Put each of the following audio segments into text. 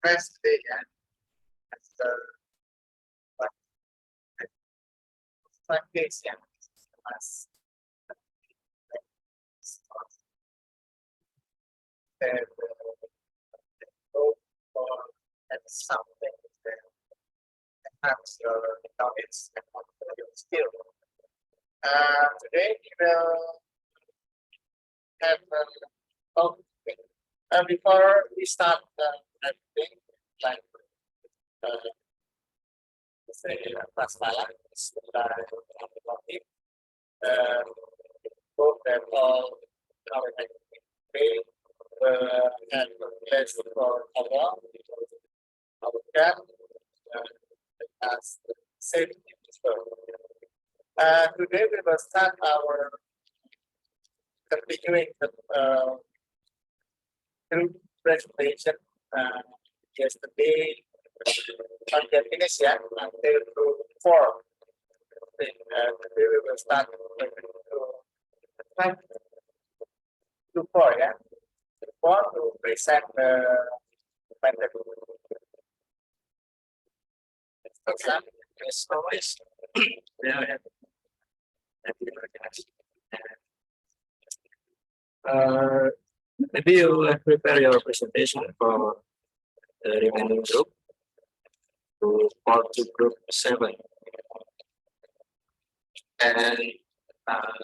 first day and after what 5 days yang mas and go for and something that enhance your knowledge and your skill. Today we will have before we start everything like say class malam sebentar topic both that all our pay and place for our camp as safety as well. Today we will start our continuing the group presentation. Yesterday we finished until group 4. Today we will start to 4, to 4 to present the method. As always, maybe you will prepare your presentation for the remaining group to part to group 7. And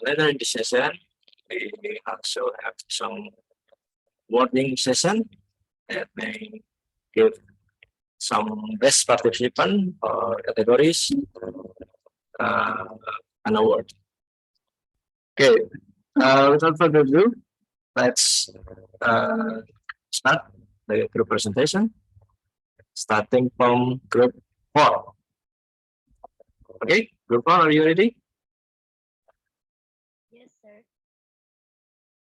later in the session, we also have some warning session that may give some best participant or categories an award. Okay, without further ado, let's start the group presentation, starting from group 4. Okay, group 4, are you ready? Yes, sir.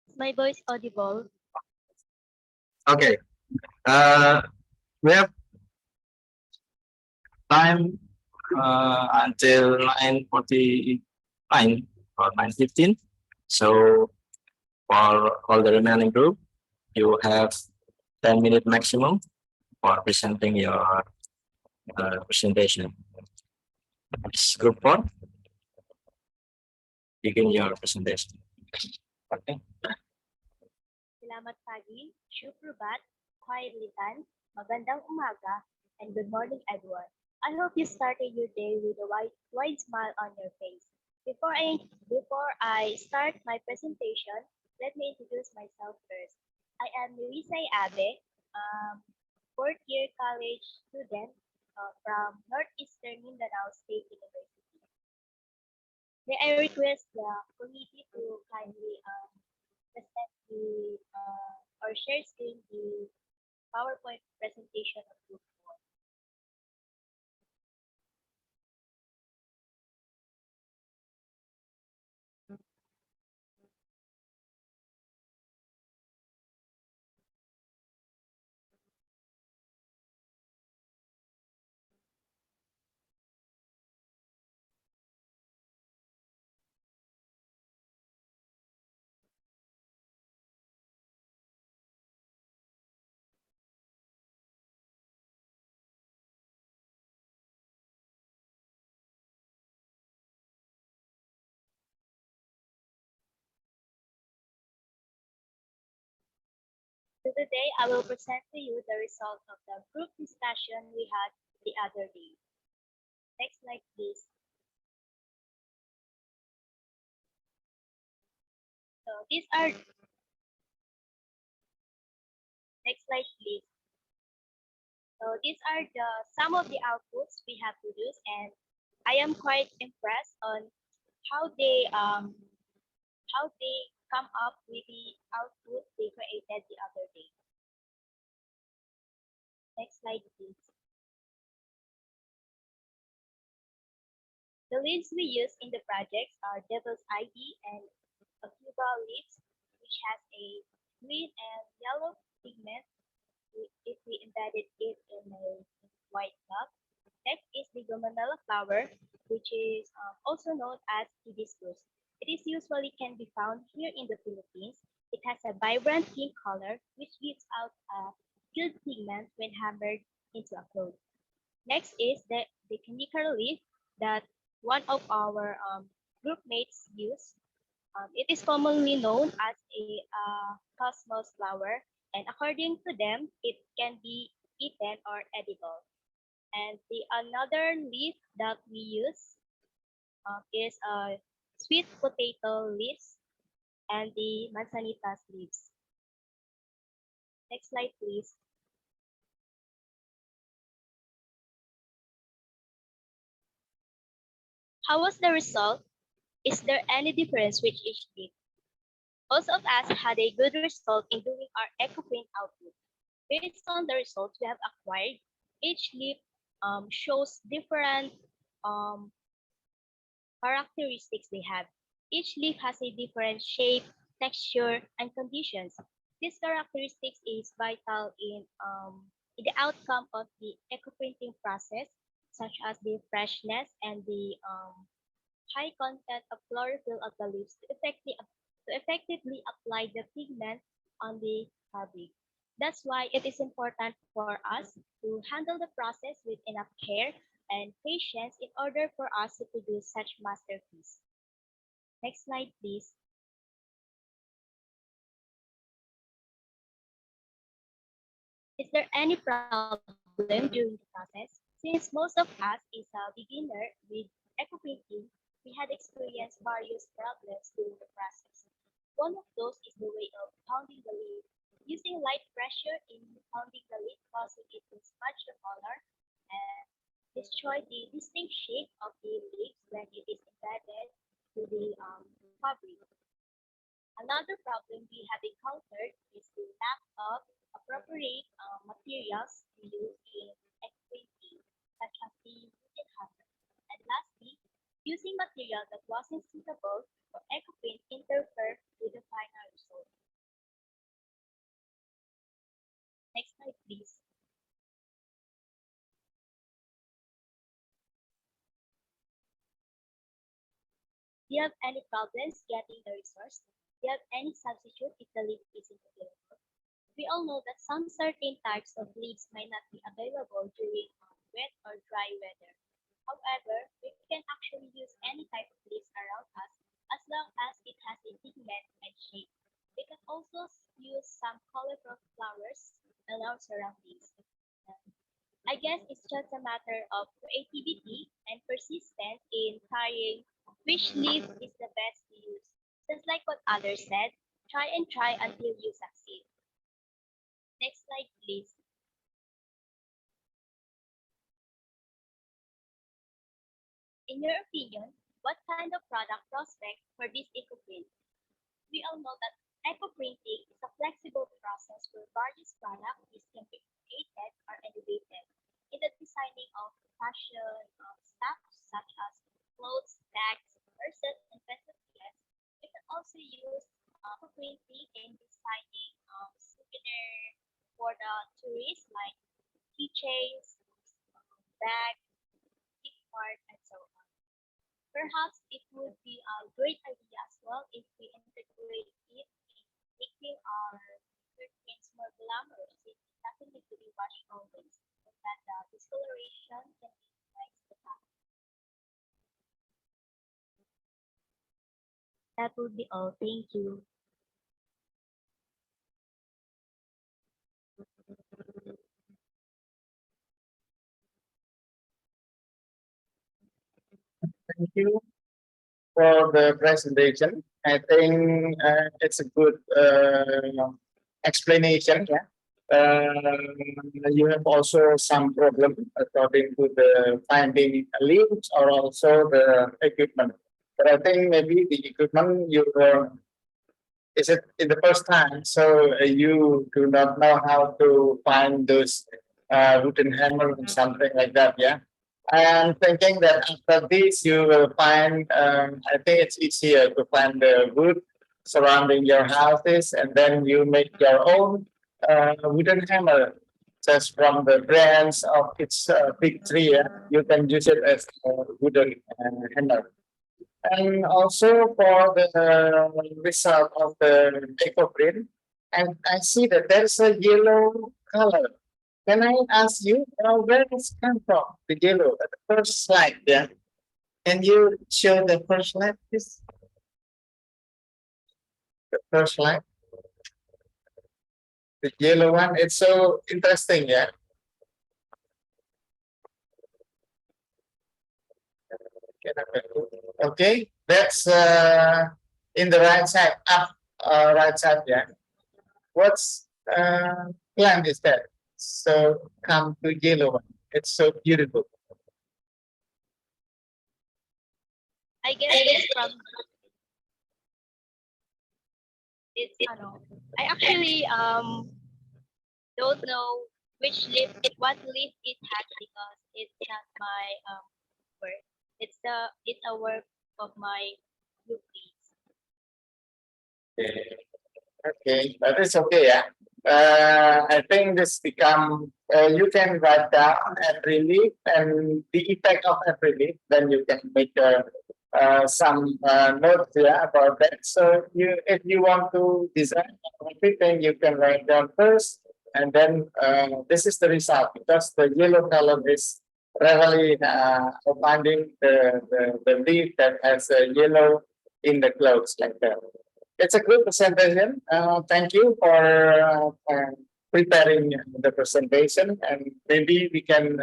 Is my voice audible? Okay, we have time until 9:49 or 9:15. So for all the remaining group, you have 10-minute maximum for presenting your presentation. It's group 4. Begin your presentation. Okay. Selamat pagi, Shubhrabat, Khairlitan, magandang umaga, and good morning, everyone. I hope you started your day with a wide smile on your face. Before I start my presentation, let me introduce myself first. I am Luisa Abe, fourth-year college student from Northeastern Mindanao State University. May I request the committee to kindly present the or share screen the PowerPoint presentation of Group 4. So today I will present to you the result of the group discussion we had the other day. Next slide, please. So next slide, please. So these are some of the outputs we have produced, and I am quite impressed on how they come up with the output they created the other day. Next slide, please. The leaves we use in the projects are Devil's ID and a Cuba leaves, which has a green and yellow pigment if we embedded it in a white cup. Next is the Gomanella flower, which is also known as hibiscus. It is usually can be found here in the Philippines. It has a vibrant pink color, which gives out a sealed pigment when hammered into a cloth. Next is the chemical leaf that one of our group mates use. It is commonly known as a cosmos flower, and according to them, it can be eaten or edible. And the another leaf that we use is sweet potato leaves and the manzanitas leaves. Next slide, please. How was the result? Is there any difference with each leaf? Most of us had a good result in doing our eco-print output. Based on the results we have acquired, each leaf shows different um, characteristics they have. Each leaf has a different shape, texture, and conditions. These characteristics is vital in the outcome of the eco-printing process, such as the freshness and the high content of chlorophyll of the leaves to effectively apply the pigment on the fabric. That's why it is important for us to handle the process with enough care and patience in order for us to produce such masterpiece. Next slide, please. Is there any problem during the process? Since most of us is a beginner with eco-printing, we had experienced various problems during the process. One of those is the way of pounding the leaf. Using light pressure in pounding the leaf causes it to smudge the color and destroy the distinct shape of the leaves when it is embedded to the fabric. Another problem we have encountered is the lack of appropriate materials to use in equating, such as the wooden hammer. And lastly, using material that wasn't suitable for ecoprint interfered with the final result. Next slide, please. Do you have any problems getting the resource? Do you have any substitute if the leaf isn't available? We all know that some certain types of leaves might not be available during wet or dry weather. However, we can actually use any type of leaves around us as long as it has a pigment and shape. We can also use some colorful flowers in our surroundings. I guess it's just a matter of creativity and persistence in trying which leaf is the best to use. Just like what others said, try and try until you succeed. Next slide, please. In your opinion, what kind of product prospect for this eco-print? We all know that eco-printing is a flexible process where various products can be created or elevated. In the designing of fashion stuff such as clothes, bags, purses, and pencils, we can also use eco-printing in designing souvenir for the tourists like keychains, bags, gift cards, and so on. Perhaps it would be a great idea as well if we integrate it in making our fingerprints more glamorous. It doesn't need to be washed always, so that the discoloration can minimize the time. That would be all. Thank you. Thank you for the presentation. I think it's a good explanation. Yeah. You have also some problem according to the finding leads or also the equipment. But I think maybe the equipment you is it in the first time, so you do not know how to find those wooden hammer or something like that. Yeah. I'm thinking that after this, you will find, I think it's easier to find the wood surrounding your houses, and then you make your own wooden hammer just from the branch of its big tree. Yeah? You can use it as a wooden hammer. And also for the result of the eco print, and I see that there's a yellow color. Can I ask you where it's come from? The yellow, the first slide. Yeah. Can you show the first slide, please? The first slide, the yellow one. It's so interesting. Yeah. Okay, that's in the right side, up, right side. Yeah. What's plant is that? So come to yellow one. It's so beautiful. I guess it's from it's ano. I actually don't know what leaf it has because it's not my work. It's a work of my group leads. Okay, but it's okay. Yeah. I think this become you can write down every leaf and the effect of every leaf. Then you can make some notes, yeah, about that. So if you want to design everything, you can write down first, and then this is the result because the yellow color is really finding the leaf that has yellow in the clothes like that. It's a good presentation. Thank you for preparing the presentation, and maybe we can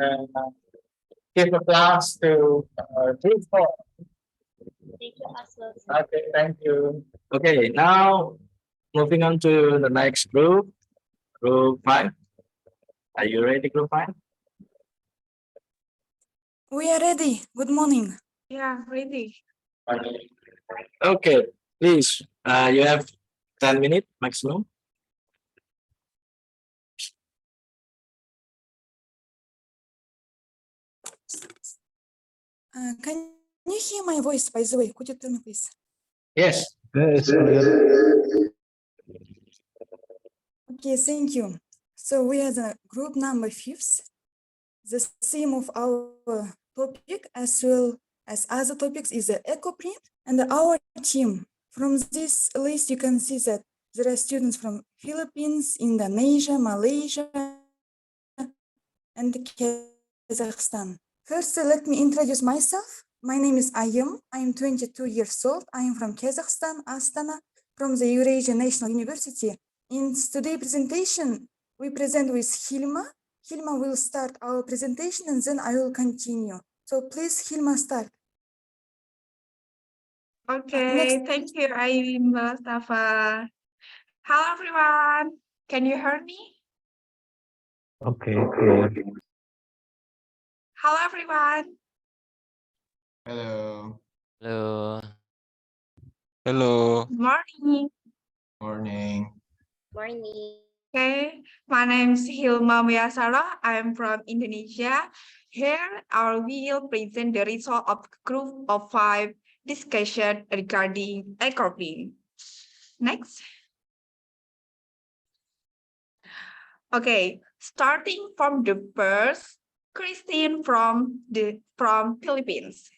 give applause to group 4. Thank you as well, sir. Okay, thank you. Okay, now moving on to the next group, group 5. Are you ready, group 5? We are ready. Good morning. Yeah, ready. Okay. Okay, please, you have 10 minutes maximum. Can you hear my voice, by the way? Could you tell me, please? Yes. Yes, clear. Okay, thank you. So we are the group number 5. The theme of our topic, as well as other topics, is the eco-print. And our team, from this list, you can see that there are students from Philippines, Indonesia, Malaysia, and Kazakhstan. First, let me introduce myself. My name is Ayem. I am 22 years old. I am from Kazakhstan, Astana, from the Eurasian National University. In today's presentation, we present with Hilma. Hilma will start our presentation and then I will continue. So please, Hilma, start. Okay, thank you, Aim Mustafa. Hello, everyone. Can you hear me? Okay. Hello, everyone. Hello. Hello. Hello. Good morning. Morning. Morning. Okay, my name is Hilma Muyasara. I am from Indonesia. Here, I will present the result of group of 5 discussion regarding eco-print. Next. Okay, starting from the first, Christine from Philippines.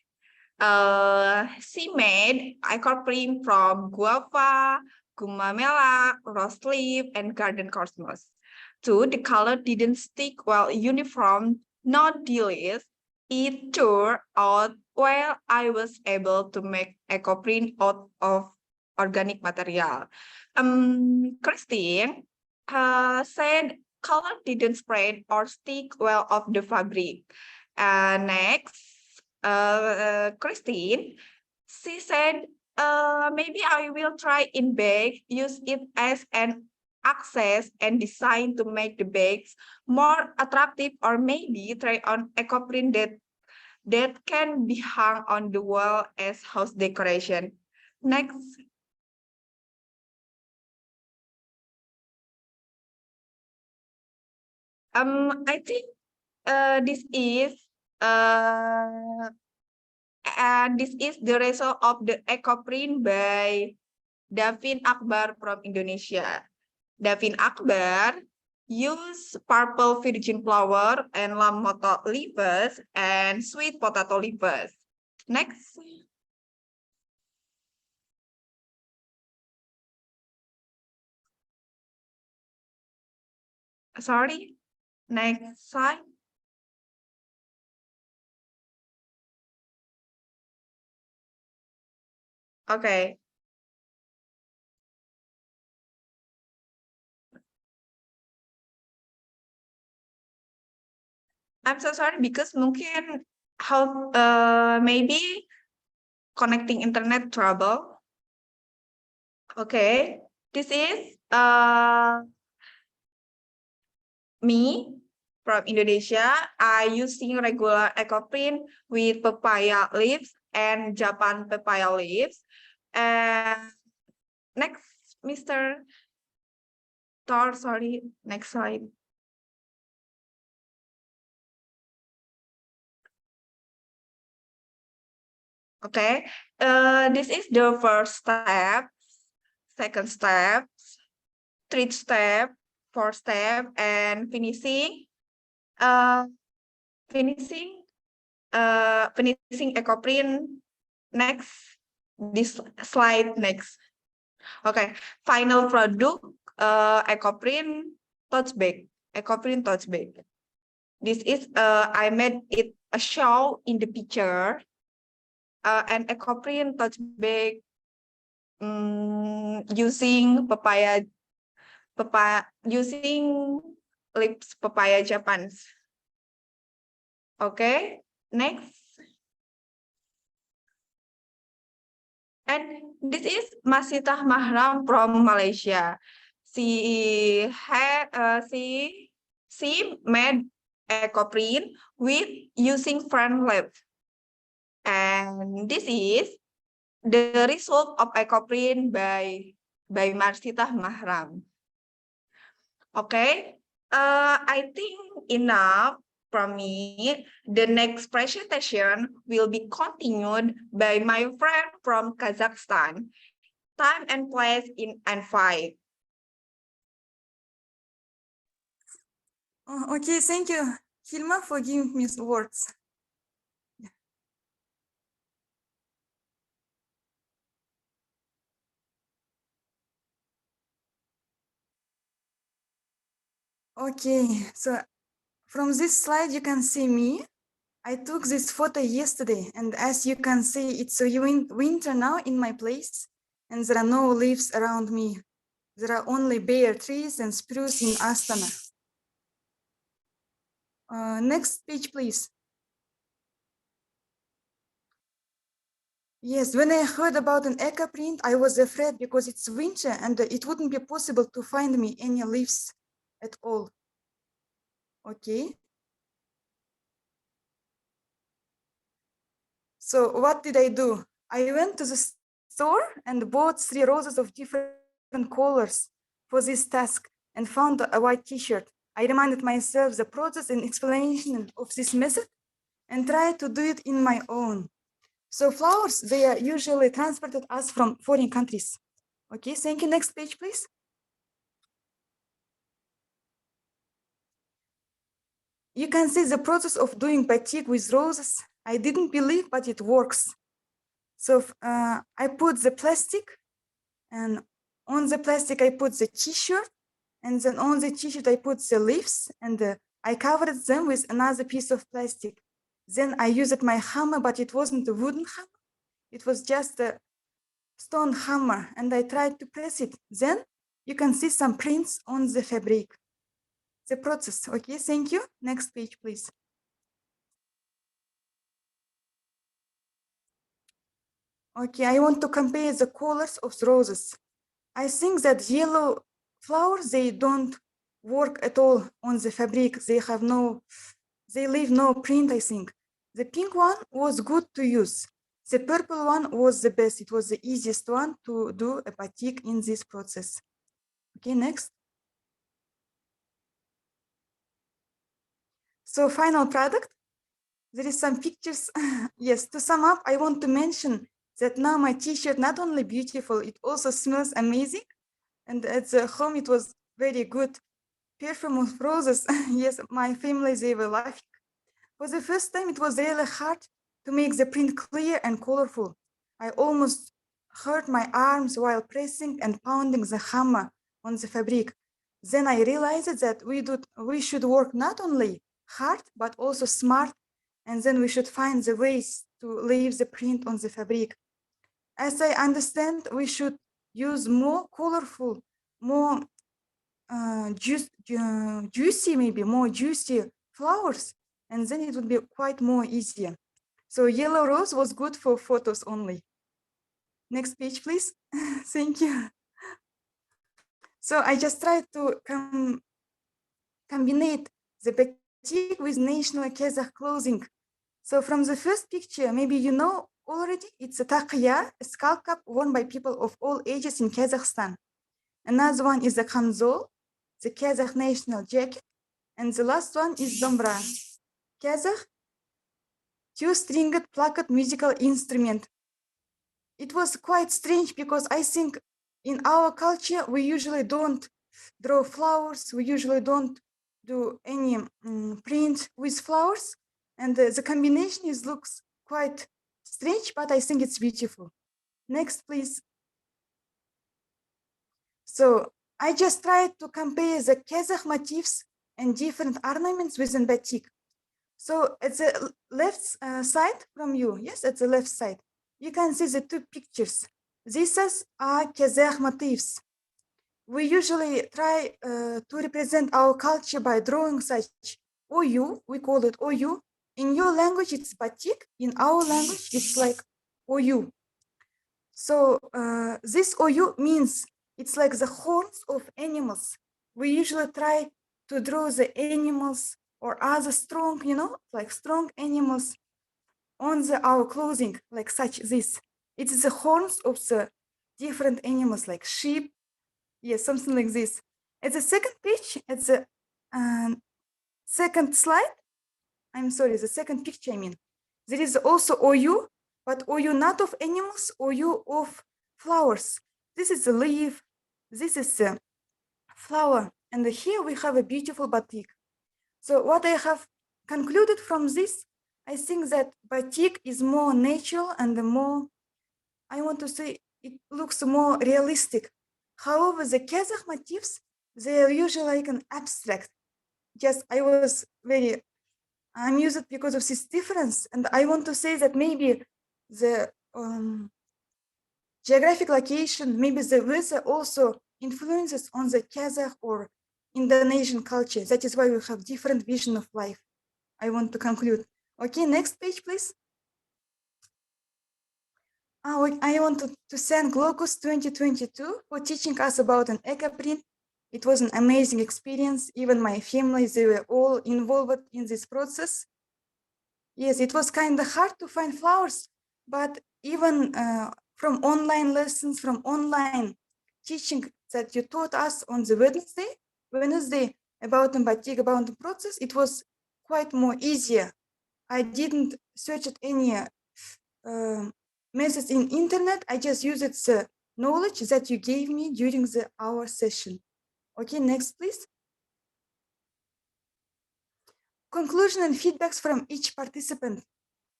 She made eco-print from guava, gumamela, rose leaf, and garden cosmos. 2, the color didn't stick well uniform, not delete. It tore out while I was able to make eco-print out of organic material. Christine said color didn't spread or stick well of the fabric. Next, Christine, she said, maybe I will try in bag, use it as an access and design to make the bags more attractive, or maybe try on eco print that can be hung on the wall as house decoration. Next. I think this is the result of the eco print by Davin Akbar from Indonesia. Davin Akbar used purple virgin flower and lamoto leaves and sweet potato leaves. Next. Sorry, next slide. Okay. I'm so sorry because mungkin how maybe connecting internet trouble. Okay, this is me from Indonesia. I using regular ecoprint with papaya leaves and Japan papaya leaves. And next, Mr. Thor, sorry, next slide. Okay, this is the first step, second step, third step, fourth step, and finishing. Finishing ecoprint. Next, this slide next. Okay, final product ecoprint tote bag. Ecoprint tote bag. This is I made it a show in the picture. An ecoprint tote bag using using lips papaya Japanese. Okay, next. And this is Masitah Mahram from Malaysia. She made ecoprint with using front lip. And this is the result of ecoprint by Masitah Mahram. Okay, I think enough from me. The next presentation will be continued by my friend from Kazakhstan. Time and place in N5. Okay, thank you, Hilma, for giving me words. Okay, so from this slide, you can see me. I took this photo yesterday, and as you can see, it's a winter now in my place, and there are no leaves around me. There are only bare trees and spruce in Astana. Next page, please. Yes, when I heard about an ecoprint, I was afraid because it's winter and it wouldn't be possible to find me any leaves at all. Okay. So what did I do? I went to the store and bought 3 roses of different colors for this task and found a white t-shirt. I reminded myself the process and explanation of this method and tried to do it in my own. So flowers, they are usually transported us from foreign countries. Okay, thank you. Next page, please. You can see the process of doing batik with roses. I didn't believe, but it works. So I put the plastic, and on the plastic I put the t-shirt, and then on the t-shirt I put the leaves, and I covered them with another piece of plastic. Then I used my hammer, but it wasn't a wooden hammer. It was just a stone hammer, and I tried to press it. Then you can see some prints on the fabric. The process. Okay, thank you. Next page, please. Okay, I want to compare the colors of the roses. I think that yellow flowers, they don't work at all on the fabric. They leave no print, I think. The pink one was good to use. The purple one was the best. It was the easiest one to do a batik in this process. Okay, next. So final product, there is some pictures. Yes, to sum up, I want to mention that now my t-shirt not only beautiful, it also smells amazing. And at the home, it was very good perfume of roses. Yes, my family, they were laughing. For the first time, it was really hard to make the print clear and colorful. I almost hurt my arms while pressing and pounding the hammer on the fabric. Then I realized that we should work not only hard, but also smart. And then we should find the ways to leave the print on the fabric. As I understand, we should use more colorful, more juicy, maybe more juicy flowers, and then it would be quite more easier. So yellow rose was good for photos only. Next page, please. Thank you. So I just tried to combine the batik with national Kazakh clothing. So from the first picture, maybe you know already, it's a taqiya, a skull cap worn by people of all ages in Kazakhstan. Another one is the khamzol, the Kazakh national jacket. And the last one is dombra, Kazakh two-stringed plucked musical instrument. It was quite strange because I think in our culture, we usually don't draw flowers. We usually don't do any print with flowers. And the combination looks quite strange, but I think it's beautiful. Next, please. So I just tried to compare the Kazakh motifs and different ornaments within batik. So at the left side from you, yes, at the left side, you can see the two pictures. These are Kazakh motifs. We usually try to represent our culture by drawing such OU, we call it OU. In your language, it's batik. In our language, it's like OU. So this OU means it's like the horns of animals. We usually try to draw the animals or other strong, like strong animals on our clothing, like such this. It is the horns of the different animals, like sheep, yes, something like this. At the second page, at the second slide, I'm sorry, the second picture, I mean, there is also OU, but OU not of animals, OU of flowers. This is a leaf, this is a flower, and here we have a beautiful batik. So what I have concluded from this, I think that batik is more natural and more, I want to say, it looks more realistic. However, the Kazakh motifs, they are usually like an abstract. Just I was very amused because of this difference. And I want to say that maybe the geographic location, maybe the weather also influences on the Kazakh or Indonesian culture. That is why we have different vision of life. I want to conclude. Okay, next page, please. I want to thank Locust 2022 for teaching us about an eco print. It was an amazing experience. Even my family, they were all involved in this process. Yes, it was kind of hard to find flowers, but even from online lessons, from online teaching that you taught us on the Wednesday about the batik, about the process, it was quite more easier. I didn't search at any methods in internet. I just used the knowledge that you gave me during our session. Okay, next, please. Conclusion and feedbacks from each participant.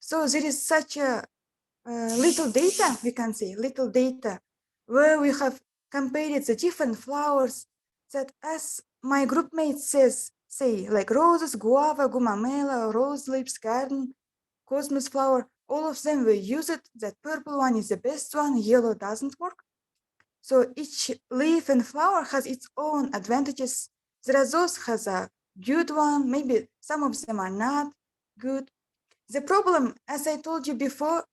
So there is such a little data, we can say, little data, where we have compared the different flowers that, as my group mates say, like roses, guava, gumamela, rose lips, garden, cosmos flower, all of them were used. That purple one is the best one, yellow doesn't work. So each leaf and flower has its own advantages. There are those has a good one, maybe some of them are not good. The problem, as I told you before,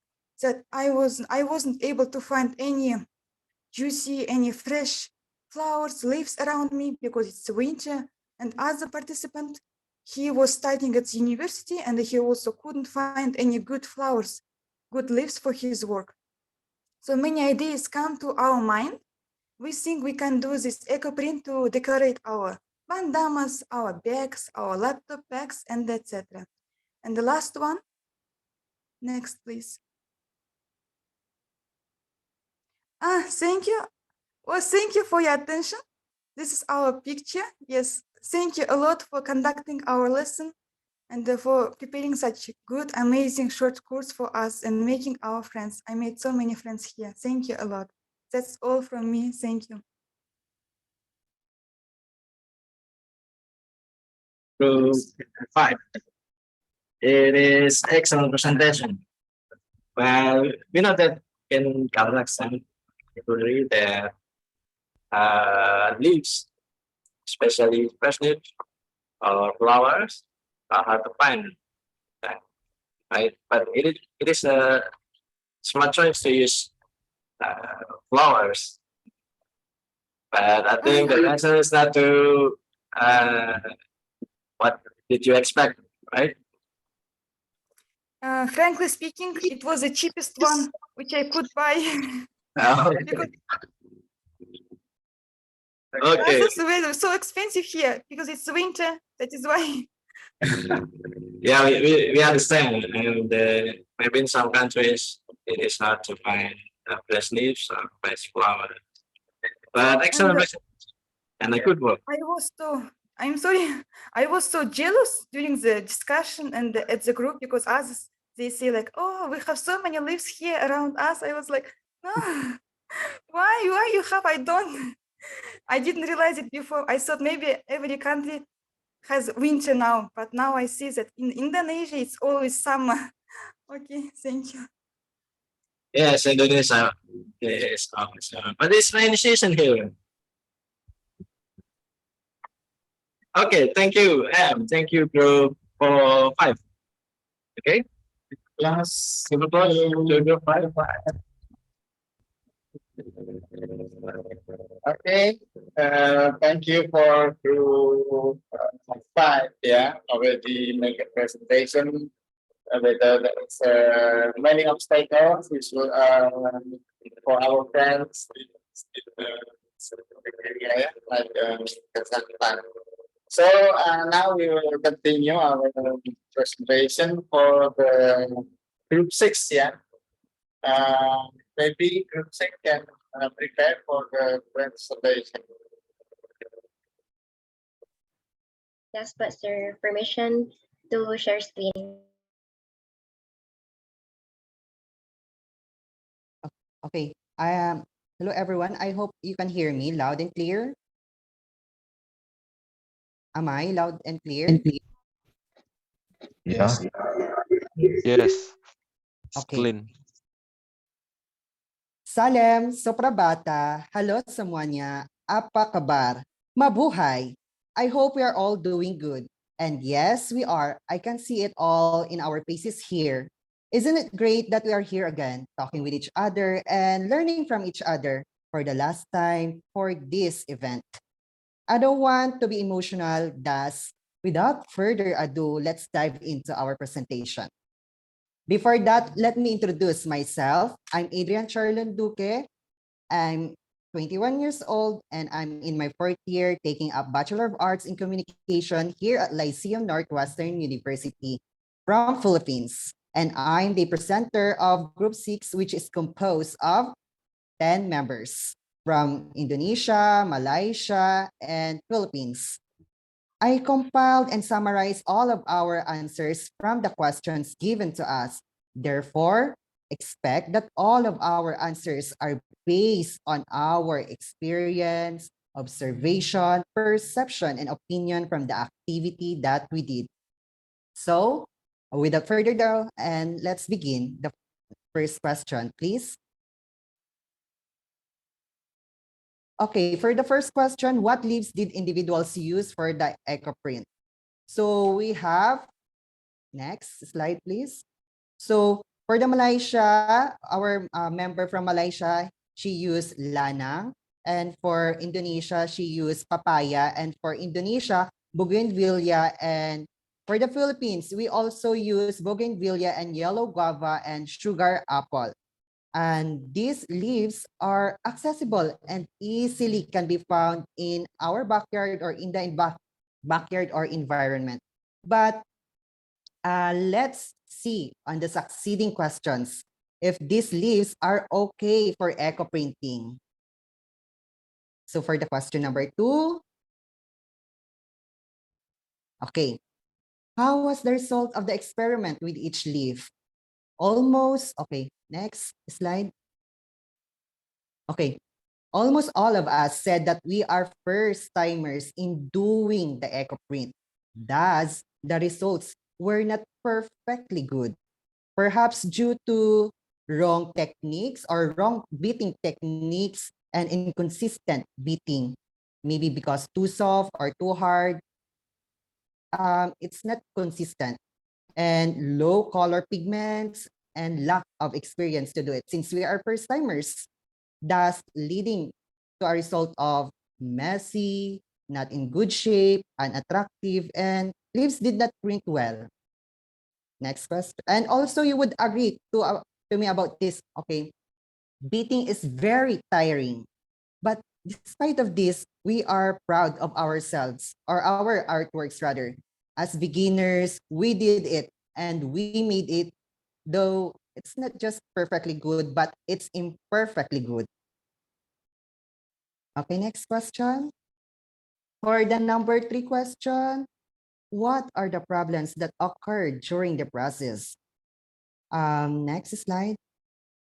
that I wasn't able to find any juicy, any fresh flowers, leaves around me because it's winter. And other participant, he was studying at the university and he also couldn't find any good flowers, good leaves for his work. So many ideas come to our mind. We think we can do this eco print to decorate our bandanas, our bags, our laptop bags, and etc. And the last one, next, please. Thank you. Well, thank you for your attention. This is our picture. Yes, thank you a lot for conducting our lesson and for preparing such good, amazing short course for us and making our friends. I made so many friends here. Thank you a lot. That's all from me. Thank you. Group 5. It is excellent presentation. Well, we know that in Kazakhstan, particularly the leaves, especially fresh leaves or flowers, are hard to find. Right? But it is a smart choice to use flowers. But I think the answer is not to uh, what did you expect, right? Frankly speaking, it was the cheapest one which I could buy because Okay. classes were so expensive here because it's winter. That is why. Yeah, we understand, and maybe in some countries it is hard to find fresh leaves or fresh flowers. But excellent And presentation and a good work. I was so, I'm sorry, I was so jealous during the discussion and at the group because others, they say like, oh, we have so many leaves here around us. I was like, no, why you have, I don't, I didn't realize it before. I thought maybe every country has winter now, but now I see that in Indonesia, it's always summer. Okay, thank you. Yes, Indonesia is but it's rainy season here. Okay, thank you, thank you, group 5. Okay, Class. give applause to group 5. Okay, thank you for group 5, yeah, already make a presentation with there's many obstacles which will for our friends in area, like Kazakhstan. So now we will continue our presentation for the group 6, yeah. Maybe group 6 can prepare for the presentation. Yes, but sir, permission to share screen. Okay. Hello everyone. I hope you can hear me loud and clear. Am I loud and clear? Yeah. Yes, it's Okay. clean. Salem, Soprabata, hello semuanya. Apa kabar? Mabuhay. I hope we are all doing good. And yes, we are. I can see it all in our faces here. Isn't it great that we are here again, talking with each other and learning from each other for the last time for this event? I don't want to be emotional, thus, without further ado, let's dive into our presentation. Before that, let me introduce myself. I'm Adrian Charlon Duque. I'm 21 years old and I'm in my fourth year taking up Bachelor of Arts in Communication here at Lyceum Northwestern University from Philippines. And I'm the presenter of Group 6, which is composed of 10 members from Indonesia, Malaysia, and Philippines. I compiled and summarized all of our answers from the questions given to us. Therefore, expect that all of our answers are based on our experience, observation, perception, and opinion from the activity that we did. So, without further ado, and let's begin the first question, please. Okay, for the first question, what leaves did individuals use for the ecoprint? So we have, next slide, please. So for the Malaysia, our member from Malaysia, she used lanang. And for Indonesia, she used papaya. And for Indonesia, bougainvillea. And for the Philippines, we also use bougainvillea and yellow guava and sugar apple. And these leaves are accessible and easily can be found in our backyard or in the backyard or environment. But let's see on the succeeding questions if these leaves are okay for eco printing. So for the question number 2, okay. How was the result of the experiment with each leaf? Almost, okay, next slide. Okay, almost all of us said that we are first timers in doing the eco print. Thus, the results were not perfectly good, perhaps due to wrong techniques or wrong beating techniques and inconsistent beating. Maybe because too soft or too hard, it's not consistent. And low color pigments and lack of experience to do it since we are first timers, thus leading to a result of messy, not in good shape, unattractive, and leaves did not print well. Next question. And also you would agree to me about this, okay? Beating is very tiring. But despite of this, we are proud of ourselves or our artworks rather. As beginners, we did it and we made it, though it's not just perfectly good, but it's imperfectly good. Okay, next question. For the number 3 question, what are the problems that occurred during the process? Next slide.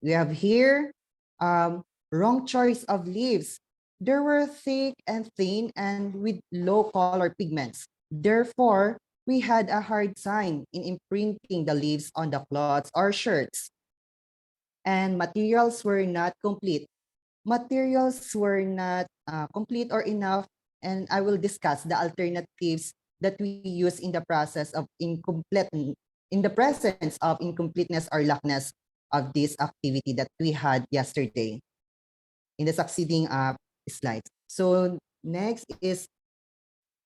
We have here wrong choice of leaves. There were thick and thin and with low color pigments. Therefore, we had a hard time in imprinting the leaves on the cloths or shirts. And materials were not complete. Materials were not complete or enough, and I will discuss the alternatives that we use in the process of in the presence of incompleteness or lackness of this activity that we had yesterday in the succeeding slides. So next is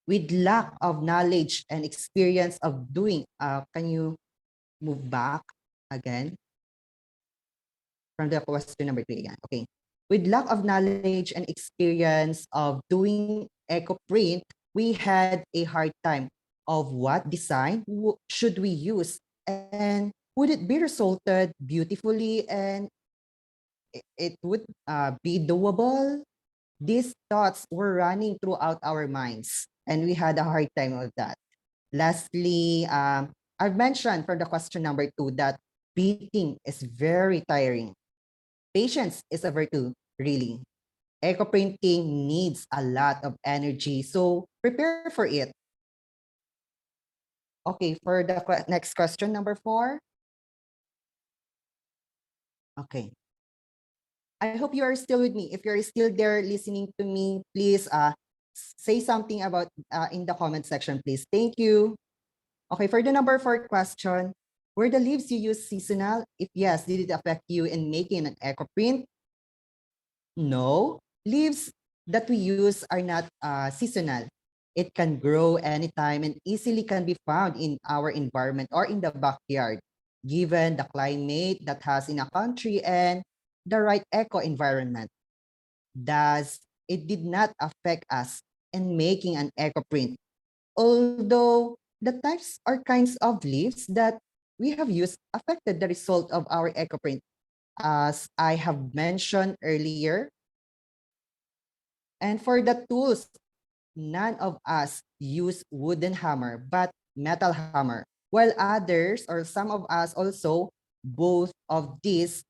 with lack of knowledge and experience of doing. Can you move back again from the question number 3 again? Okay. With lack of knowledge and experience of doing eco print, we had a hard time of what design should we use and would it be resulted beautifully and it would be doable. These thoughts were running throughout our minds and we had a hard time with that. Lastly, I've mentioned for the question number 2 that beating is very tiring. Patience is a virtue, really. Eco printing needs a lot of energy, so prepare for it. Okay, for the next question, number 4. Okay. I hope you are still with me. If you're still there listening to me, please say something about in the comment section, please. Thank you. Okay, for the number 4 question, were the leaves you use seasonal? If yes, did it affect you in making an eco print? No, leaves that we use are not seasonal. It can grow anytime and easily can be found in our environment or in the backyard, given the climate that has in a country and the right eco environment. Thus, it did not affect us in making an eco print. Although the types or kinds of leaves that we have used affected the result of our eco print. As I have mentioned earlier, and for the tools, none of us use wooden hammer, but metal hammer, while others or some of us also, both of these,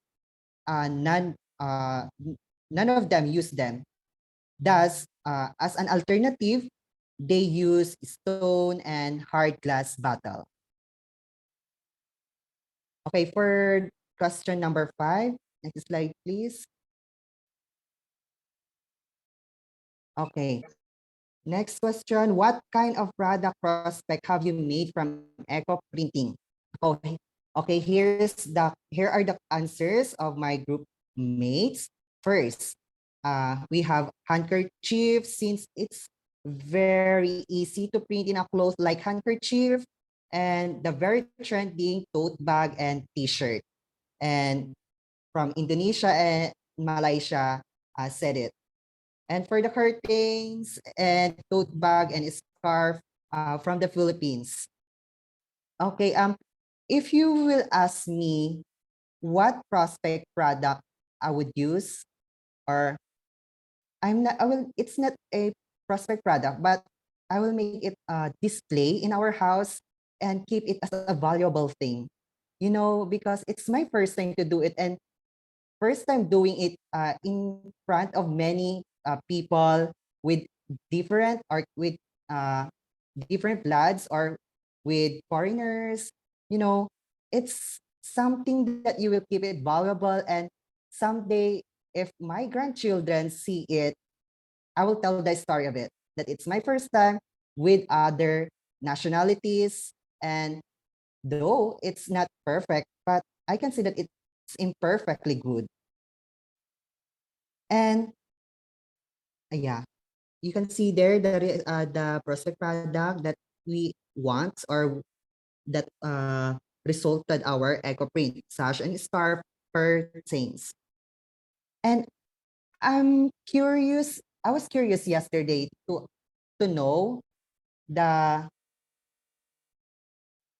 none of them use them. Thus, as an alternative, they use stone and hard glass bottle. Okay, for question number 5, next slide, please. Okay. Next question, what kind of product prospect have you made from eco printing? Okay, okay, here are the answers of my group mates. First, we have handkerchief since it's very easy to print in a cloth like handkerchief, and the very trending tote bag and t-shirt. And from Indonesia and Malaysia said it. And for the curtains and tote bag and scarf from the Philippines. Okay, if you will ask me what prospect product I would use, or it's not a prospect product, but I will make it a display in our house and keep it as a valuable thing. You know, because it's my first time to do it and first time doing it in front of many people with different or with different bloods or with foreigners, you know, it's something that you will keep it valuable. And someday, if my grandchildren see it, I will tell the story of it, that it's my first time with other nationalities. And though it's not perfect, but I can say that it's imperfectly good. And yeah, you can see there the prospect product that we want or that resulted our eco print sash and scarf pertains. And I was curious yesterday to know the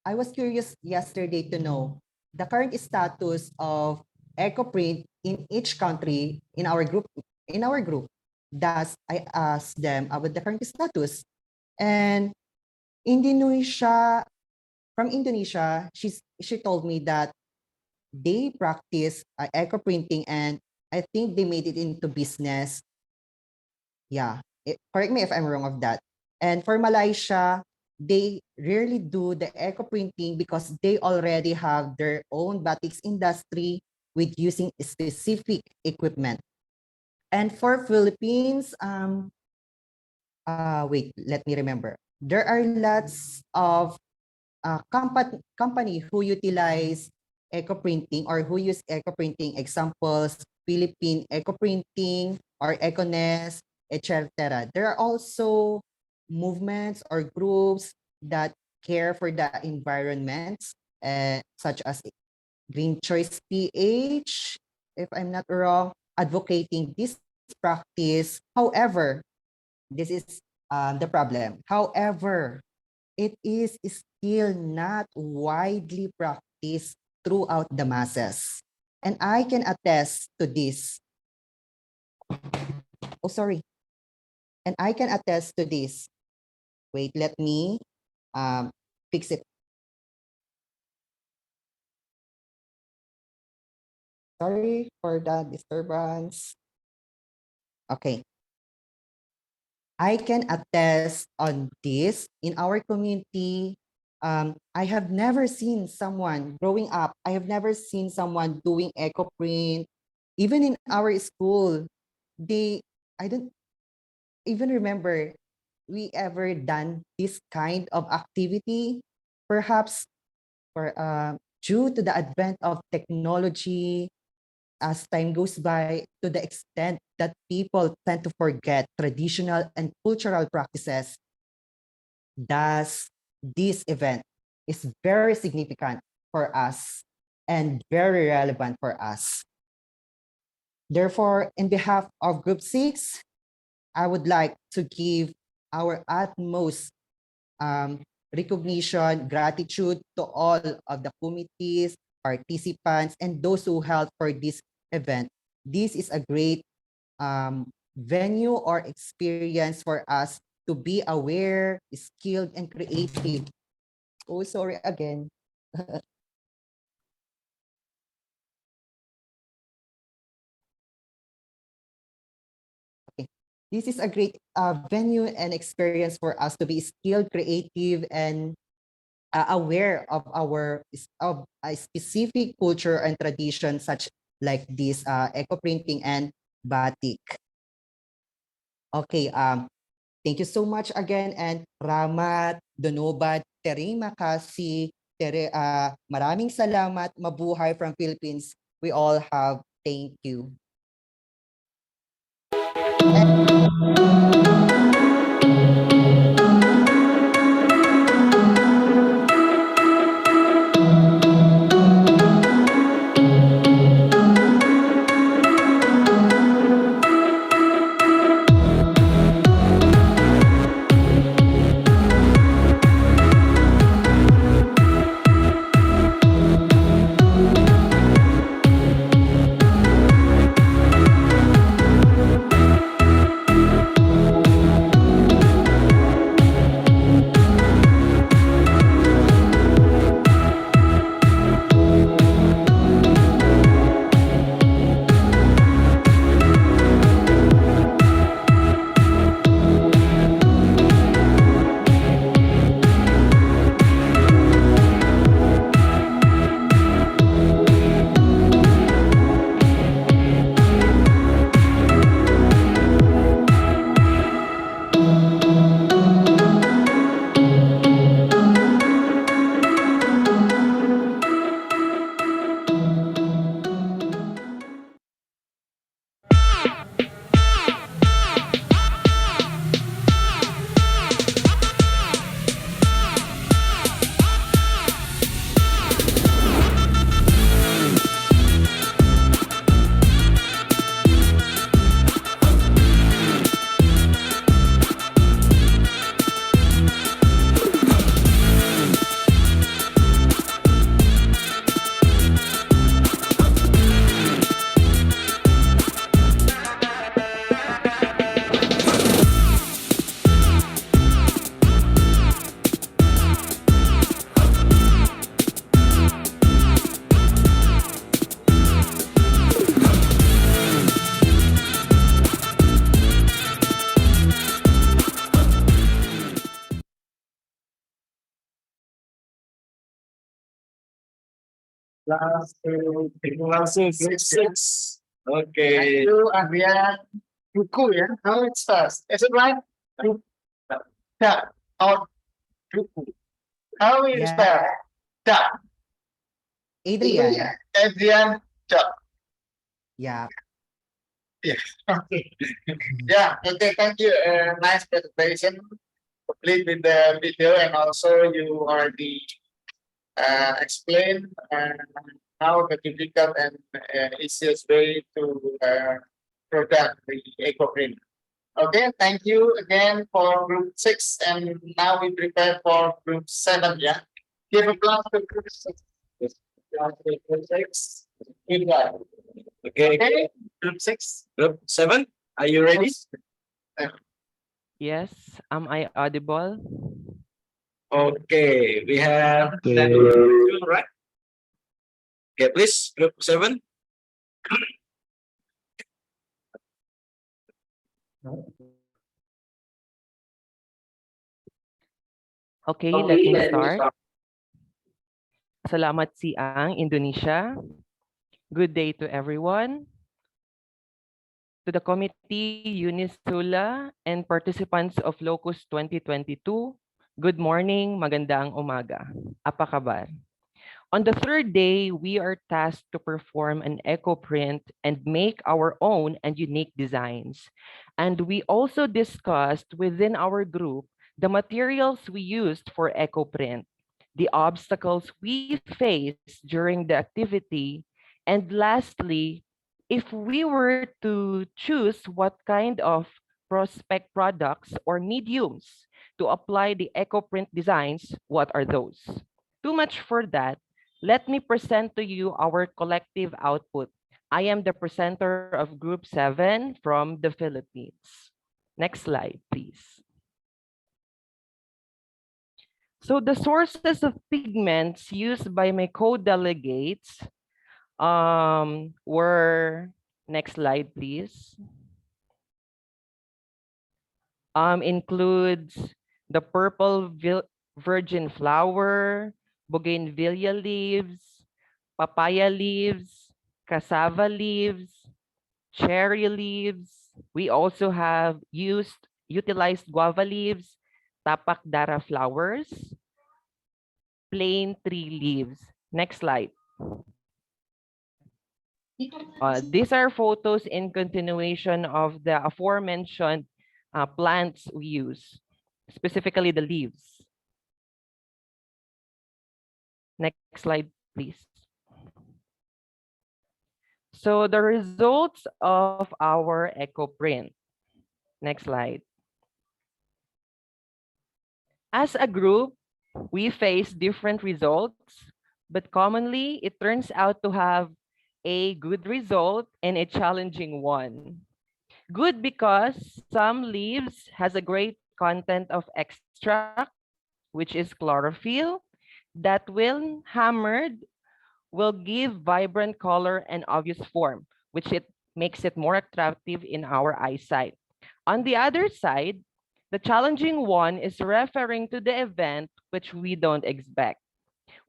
I was curious yesterday to know the current status of EcoPrint in each country in our group. Thus, I asked them about the current status. And Indonesia, from Indonesia, she told me that they practice eco printing, and I think they made it into business. Yeah, correct me if I'm wrong of that. And for Malaysia, they rarely do the eco printing because they already have their own batiks industry with using specific equipment. And for Philippines, wait, let me remember. There are lots of company who utilize eco printing or who use eco printing. Examples: Philippine eco printing or Econest, etc. There are also movements or groups that care for the environments, such as Green Choice PH, if I'm not wrong, advocating this practice. However, this is the problem. However, it is still not widely practiced throughout the masses. And I can attest to this. Oh, sorry. And I can attest to this. Wait, let me fix it. Sorry for the disturbance. Okay. I can attest on this in our community. I have never seen someone growing up. I have never seen someone doing eco print. Even in our school, I don't even remember we ever done this kind of activity. Perhaps due to the advent of technology, as time goes by, to the extent that people tend to forget traditional and cultural practices, thus this event is very significant for us and very relevant for us. Therefore, in behalf of Group 6, I would like to give our utmost recognition, gratitude to all of the committees, participants, and those who helped for this event. This is a great venue or experience for us to be aware, skilled, and creative. Oh, sorry again. Okay. This is a great venue and experience for us to be skilled, creative, and aware of a specific culture and tradition, such like this eco printing and batik. Okay, thank you so much again, and Ramat, Donobat, terima kasih, maraming salamat, mabuhay from Philippines. We all have thank you. Langsung Langsung grade 6. Okay. Itu Adrian buku ya. How it starts? Is it right? Yeah. Or buku. How you Yeah, spell? Da. Adrian. Adrian. Da. Yeah. Yeah. Okay. Yeah. Okay. Thank you. Nice presentation. Complete with the video, and also you already explain how the difficult and easiest way to product the eco-print. Okay, thank you again for group 6, and now we prepare for group 7. Yeah, give applause to group 6. Group 6. Goodbye. Okay. Okay, group 6. Group 7. Are you ready? Yes, am I audible? Okay. We have Okay. 10 minutes, right? Okay, please. Group 7. Okay, let me start. Salamat siang, Indonesia. Good day to everyone. To the committee, Unisula, and participants of Locust 2022, good morning, magandang umaga. Apa kabar? On the third day, we are tasked to perform an eco print and make our own and unique designs. And we also discussed within our group the materials we used for eco print, the obstacles we faced during the activity, and lastly, if we were to choose what kind of prospect products or mediums to apply the eco print designs, what are those? Too much for that. Let me present to you our collective output. I am the presenter of Group 7 from the Philippines. Next slide, please. So the sources of pigments used by my co-delegates were, next slide, please, includes the purple virgin flower, bougainvillea leaves, papaya leaves, cassava leaves, cherry leaves. We also have utilized guava leaves, tapak dara flowers, plain tree leaves. Next slide. These are photos in continuation of the aforementioned plants we use, specifically the leaves. Next slide, please. So the results of our eco print. Next slide. As a group, we face different results, but commonly it turns out to have a good result and a challenging one. Good because some leaves has a great content of extract, which is chlorophyll, that when hammered will give vibrant color and obvious form, which it makes it more attractive in our eyesight. On the other side, the challenging one is referring to the event which we don't expect.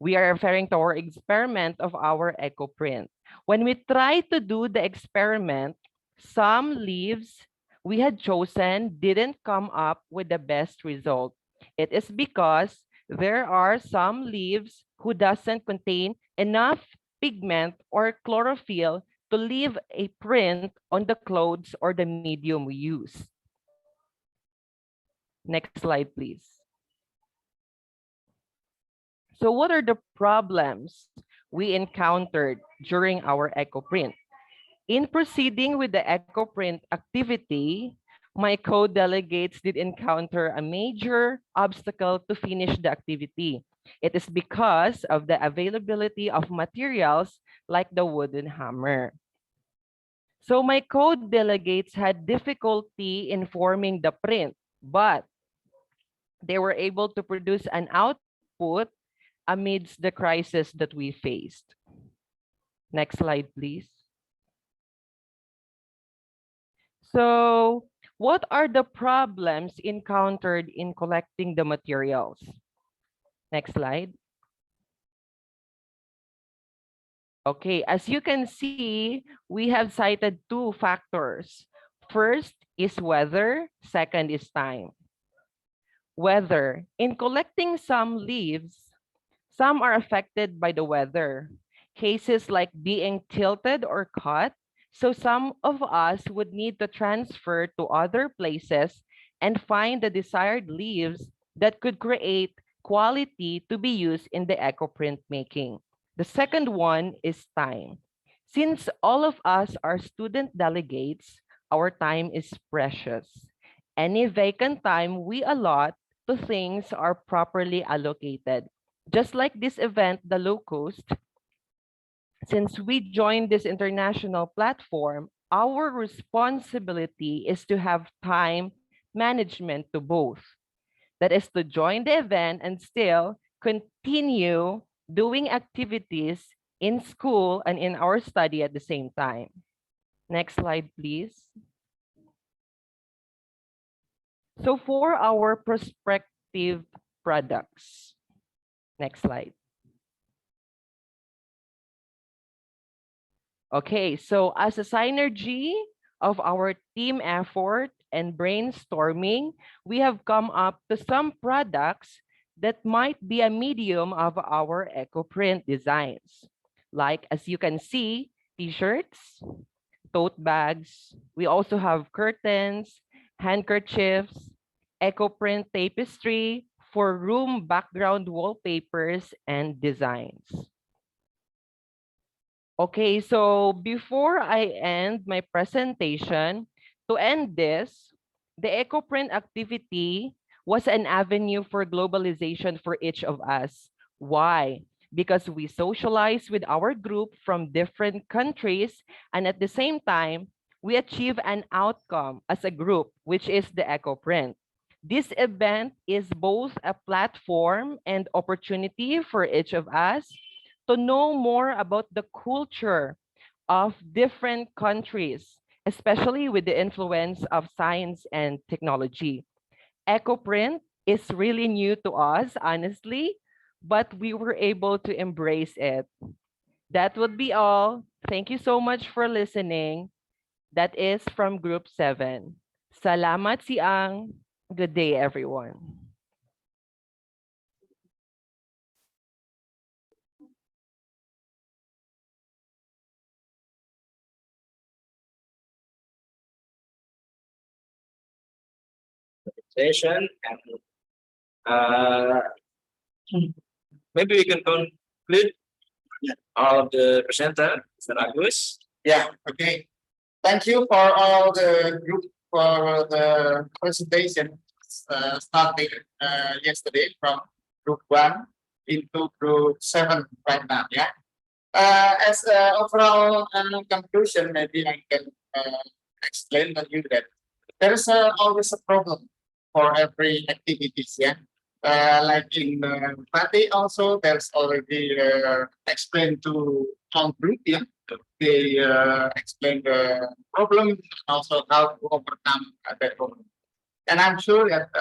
We are referring to our experiment of our eco print. When we try to do the experiment, some leaves we had chosen didn't come up with the best result. It is because there are some leaves who doesn't contain enough pigment or chlorophyll to leave a print on the clothes or the medium we use. Next slide, please. So what are the problems we encountered during our eco print? In proceeding with the eco print activity, my co-delegates did encounter a major obstacle to finish the activity. It is because of the availability of materials like the wooden hammer. So my co-delegates had difficulty in forming the print, but they were able to produce an output amidst the crisis that we faced. Next slide, please. So what are the problems encountered in collecting the materials? Next slide. Okay, as you can see, we have cited two factors. First is weather, second is time. Weather. In collecting some leaves, some are affected by the weather. Cases like being tilted or cut. So some of us would need to transfer to other places and find the desired leaves that could create quality to be used in the eco print making. The second one is time. Since all of us are student delegates, our time is precious. Any vacant time we allot to things are properly allocated. Just like this event, the Locust, since we joined this international platform, our responsibility is to have time management to both. That is to join the event and still continue doing activities in school and in our study at the same time. Next slide, please. So for our prospective products, next slide. Okay, so as a synergy of our team effort and brainstorming, we have come up to some products that might be a medium of our eco-print designs. Like, as you can see, t-shirts, tote bags. We also have curtains, handkerchiefs, eco-print tapestry for room background wallpapers and designs. Okay, so before I end my presentation, to end this, the EcoPrint activity was an avenue for globalization for each of us. Why? Because we socialize with our group from different countries, and at the same time, we achieve an outcome as a group, which is the EcoPrint. This event is both a platform and opportunity for each of us to know more about the culture of different countries, especially with the influence of science and technology. EcoPrint is really new to us, honestly, but we were able to embrace it. That would be all. Thank you so much for listening. That is from Group 7. Salamat siang. Good day, everyone. Session and uh, maybe we can conclude all of the presenter, Mr. Agus. Yeah, okay. Thank you for all the group for the presentation starting yesterday from group 1 into group 7 right now. Yeah. As overall conclusion, maybe I can explain to you that there is always a problem for every activities. Yeah. Like in Pati also, there's already explained to all group. Yeah. They explain the problem and also how to overcome that problem. And I'm sure that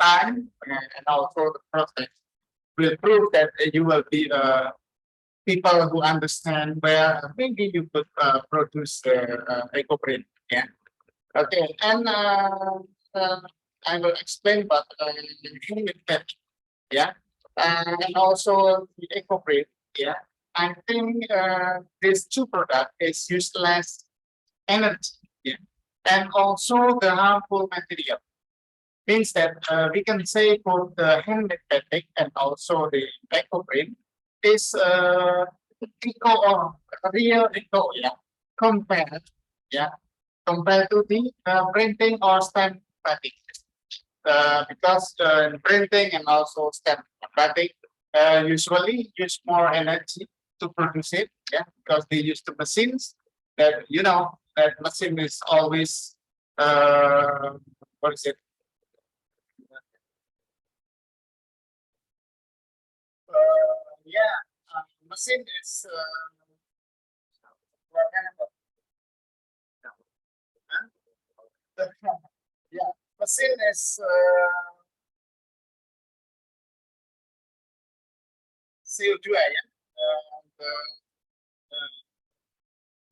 time and also the process will prove that you will be people who understand where maybe you could produce eco print. Yeah. Okay. And I will explain about human pet. Yeah. And also the eco print. Yeah. I think this two product is useless energy. Yeah. And also the harmful material. Means that we can say for the handmade fabric and also the eco print is eco or real eco, yeah, compared, yeah, compared to the printing or stamp batik. Because printing and also stamp batik usually use more energy to produce it, yeah, because they use the machines that that machine is always what is it? Yeah, machine is what kind of yeah, machine is CO2 ya.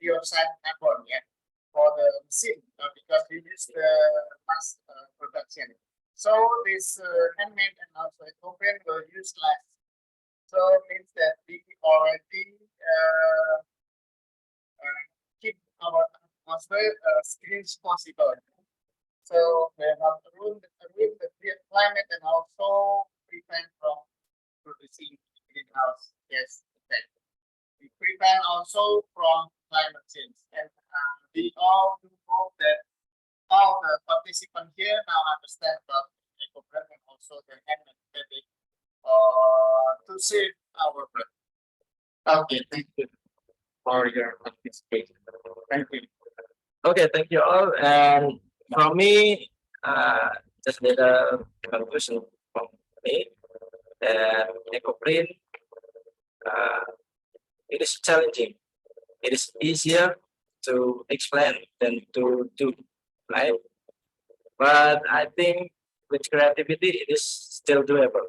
dioxide carbon, yeah, for the machine because we use the mass production. So this handmade and also eco-print will use less. So means that we already keep our atmosphere as green as possible. So we have to ruin the climate and also prevent from producing greenhouse gas effect. We prevent also from climate change. And we all do hope that all the participants here now understand about eco-brand and also the energetic to save our breath. Okay, thank you for your participation. Thank you. Okay, thank you all. And from me, just need a conclusion from me. EcoPrint, it is challenging. It is easier to explain than to do, right? But I think with creativity, it is still doable.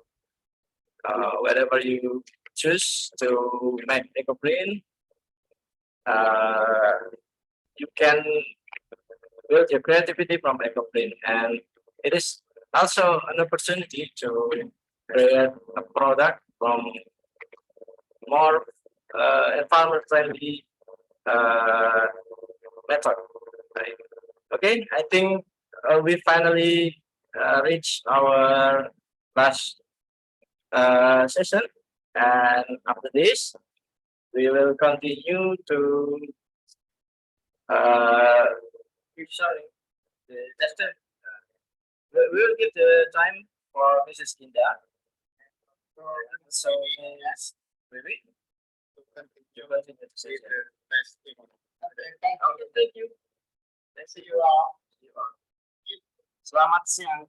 Wherever you choose to make EcoPrint, you can build your creativity from EcoPrint, and it is also an opportunity to create a product from more environment friendly method. Right? Okay, I think we finally reached our last session, and after this, we will continue to keep showing the tester. We will give the time for Mrs. Kinda. So yes, maybe to continue to say the best thing. Okay, thank you. Let's see you all. Selamat siang.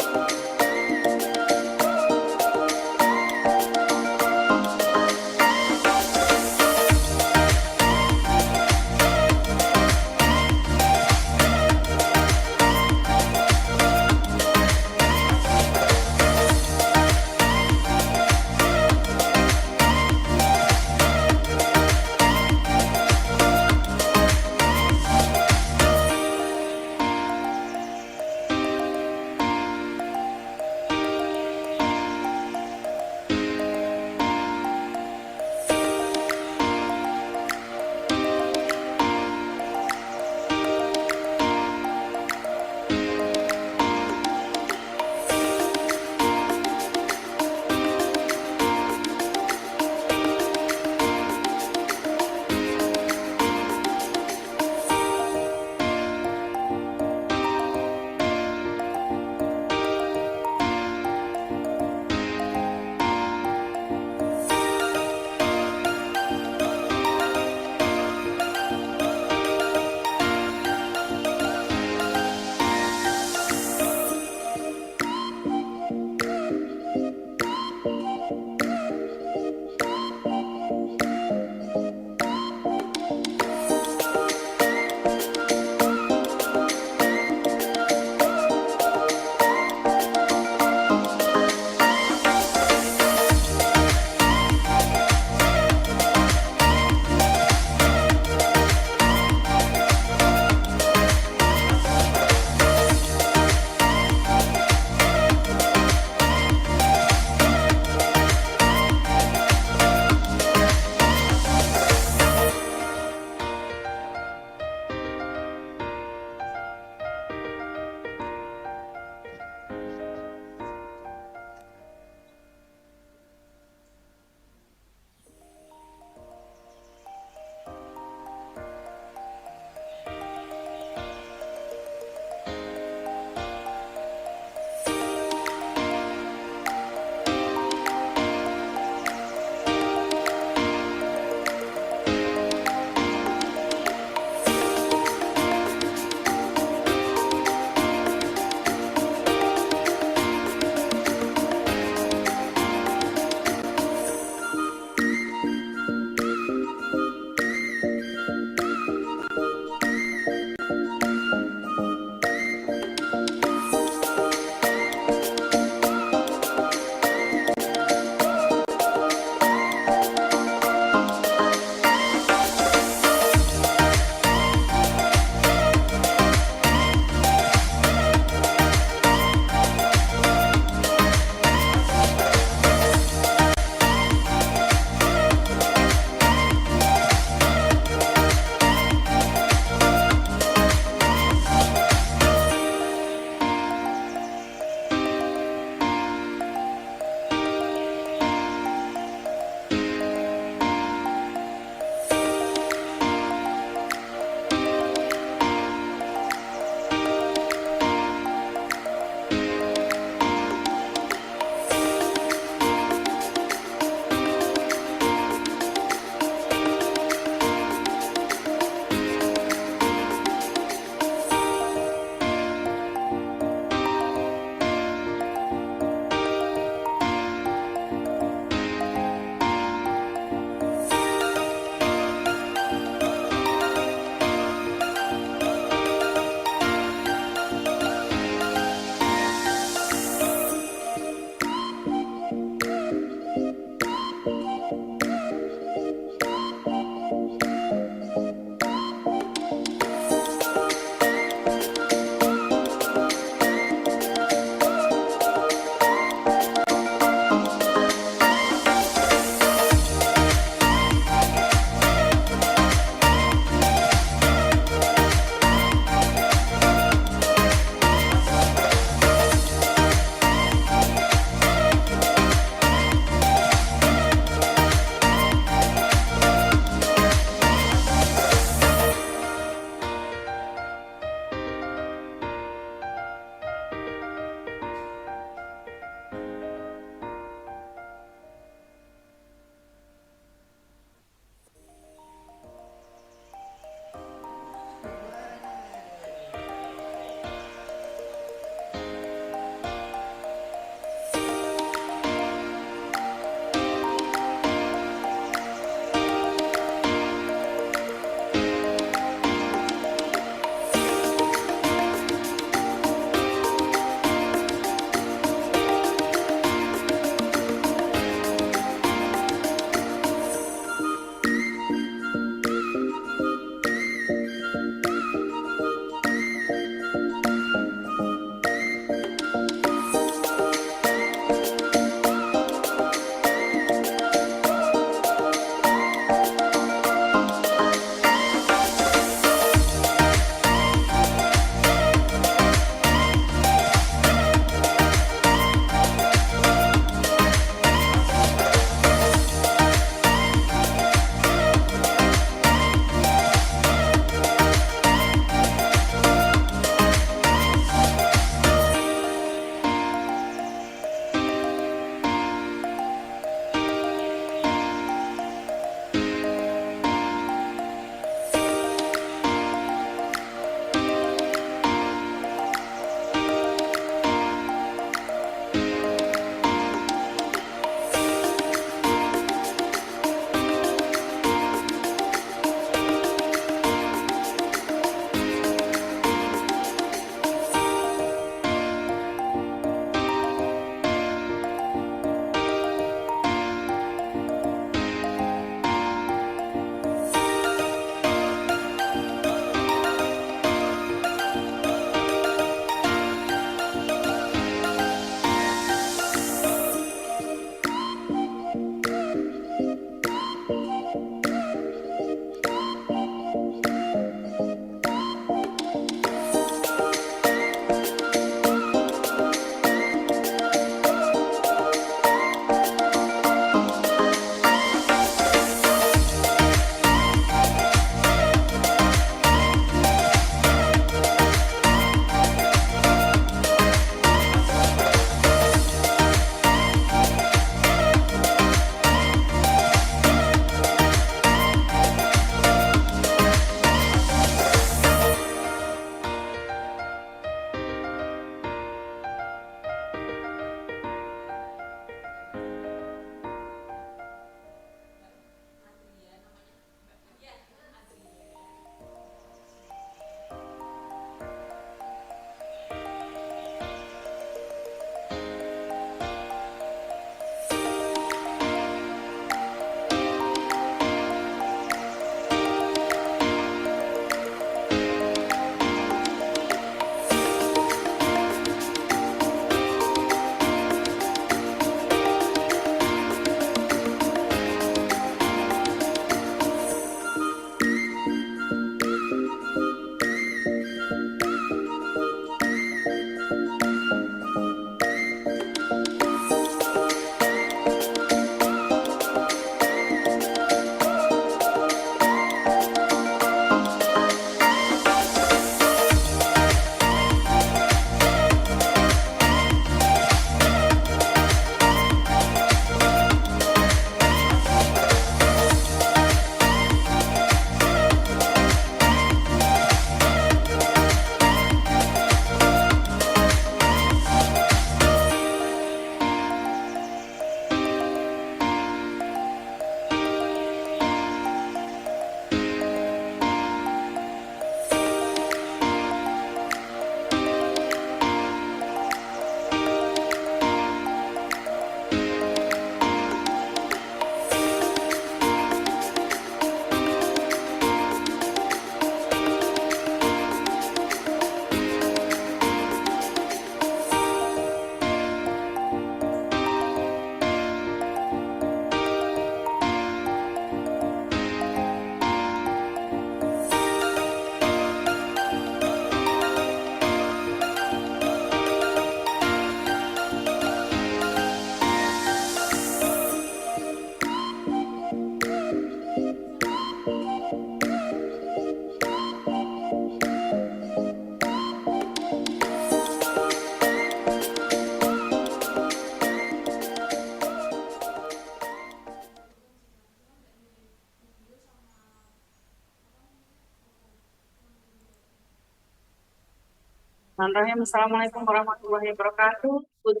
Bismillahirrahmanirrahim. Assalamualaikum warahmatullahi wabarakatuh. Good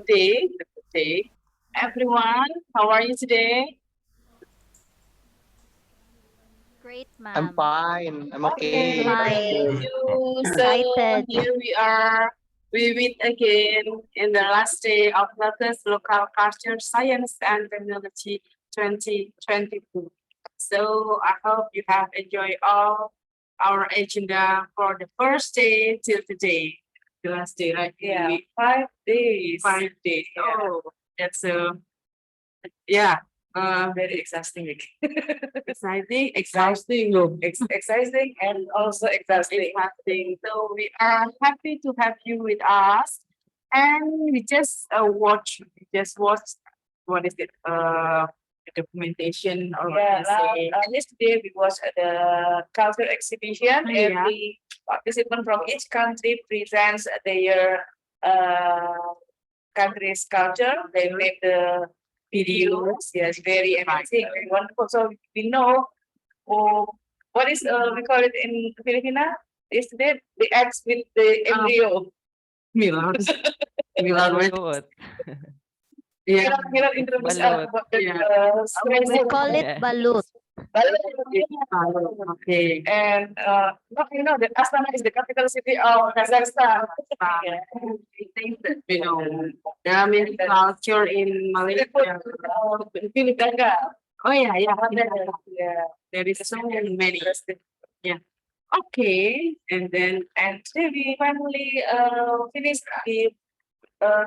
day, everyone. How are you today? Great, I'm ma'am. fine. I'm Okay, okay. Fine. thank you. So Excited. here we are. We meet again in the last day of Locust Local Culture, Science and Technology 2022. So I hope you have enjoyed all our agenda for the first day till today. The last day, right? Yeah, 5 days. 5 days. Oh, that's yeah. Very exhausting. Exciting, exhausting, exciting, and also exhausting. So we are happy to have you with us, and we just watch. What is it? Documentation or yesterday we watched the culture exhibition. Every participant from each country presents their country's culture. They make the videos. Yes, very amazing, very wonderful. So we know oh, what is we call it in Filipina? Is the eggs with the embryo? Milad. Balut. Yeah. Milad introduce Balut. about the We call it Yeah. balut. Okay. And you know that Astana is the capital city of Kazakhstan. I think that there are many culture in Malaysia. Philippines. Oh yeah, yeah. There is so many. Yeah. Okay. And today we finally finished the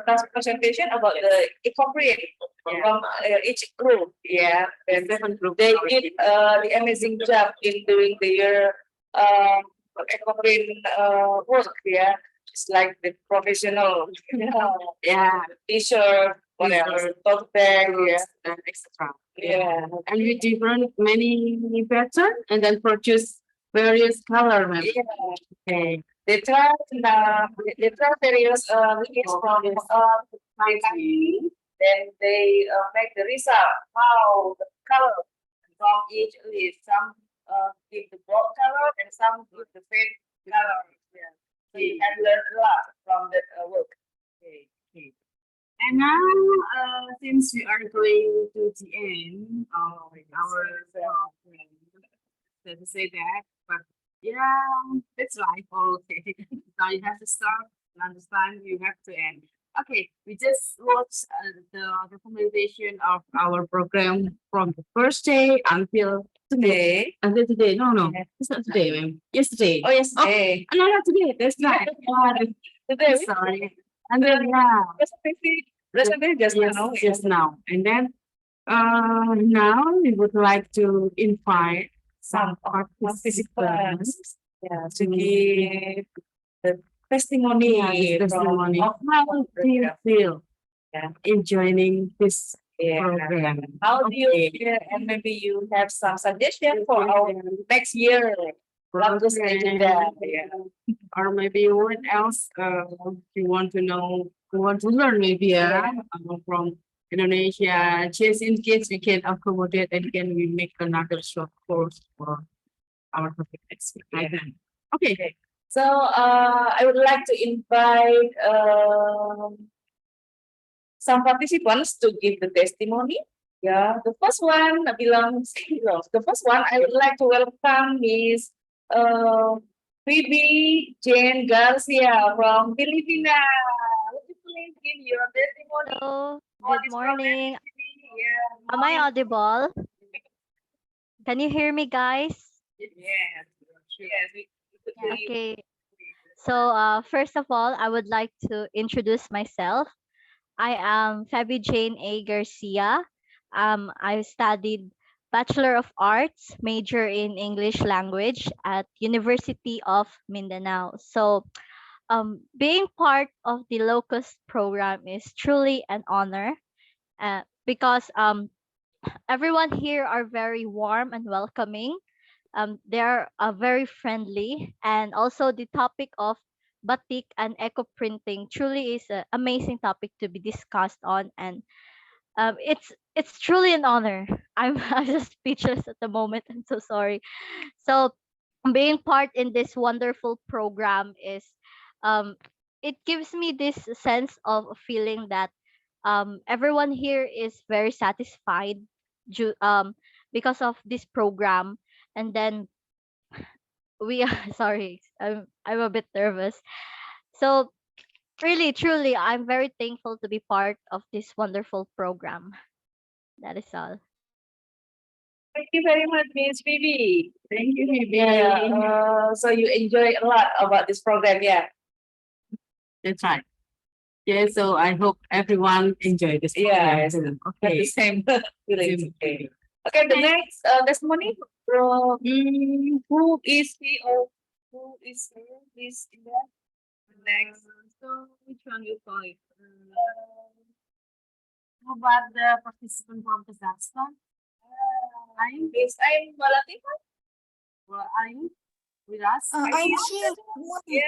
task presentation about the appropriate from each group. Yeah, and they did the amazing job in doing their appropriate work. Yeah, it's like the professional. Yeah, t-shirt, what else? Tote bag, yeah, and etc. Yeah, and we different many pattern and then produce various color. Yeah. Okay. They try various leaves from my country. Then they make the result how the color from each leaf. Some give the broad color and some give the faint color. Yeah. We have learned a lot from that work. Okay. Okay. And now, since we are going to the end of our program, to say that, but yeah, it's life. Okay, so you have to start and understand. You have to end. Okay, we just watched the documentation of our program from the first day until today. Until today, no, it's not today, ma'am. Yesterday. Oh, yesterday. Oh, no, not today. That's right. Today. Sorry. And then yeah. Just now. And then now we would like to invite some participants to give the testimony of how do you feel in joining this program. How do you feel? And maybe you have some suggestion for our next year. Locust agenda. Or maybe what else you want to know, you want to learn maybe from Indonesia. Just in case we can accommodate and can we make another short course for our topic next week. Okay. So I would like to invite some participants to give the testimony. Yeah, the first one belongs. The first one I would like to welcome is Phoebe Jane Garcia from Filipina. Would you please give your testimony? Hello. on Good this program, morning. Phoebe? Yeah. Am I audible? Can you hear me, guys? Yes. Yes. We could hear you. Okay. So, first of all, I would like to introduce myself. I am Fabi Jane A. Garcia. I studied Bachelor of Arts, major in English language at University of Mindanao. So, being part of the Locust program is truly an honor because everyone here are very warm and welcoming. They're very friendly, and also the topic of batik and eco printing truly is an amazing topic to be discussed on, and it's truly an honor. I'm just speechless at the moment. I'm so sorry. So being part in this wonderful program is it gives me this sense of feeling that everyone here is very satisfied because of this program. And then we are sorry, I'm a bit nervous. So really, truly, I'm very thankful to be part of this wonderful program. That is all. Thank you very much, Miss Phoebe. Thank you, Phoebe. Yeah, so you enjoy a lot about this program, yeah. That's right. Yeah, so I hope everyone enjoyed this program. Yes, okay. The same feelings. Okay. Okay, the next testimony from who is he or who is her? Is in that next. So which one you call it? How about the participant from Kazakhstan? I'm Malatika. Well, are you with us? I'm Are you here. Yeah.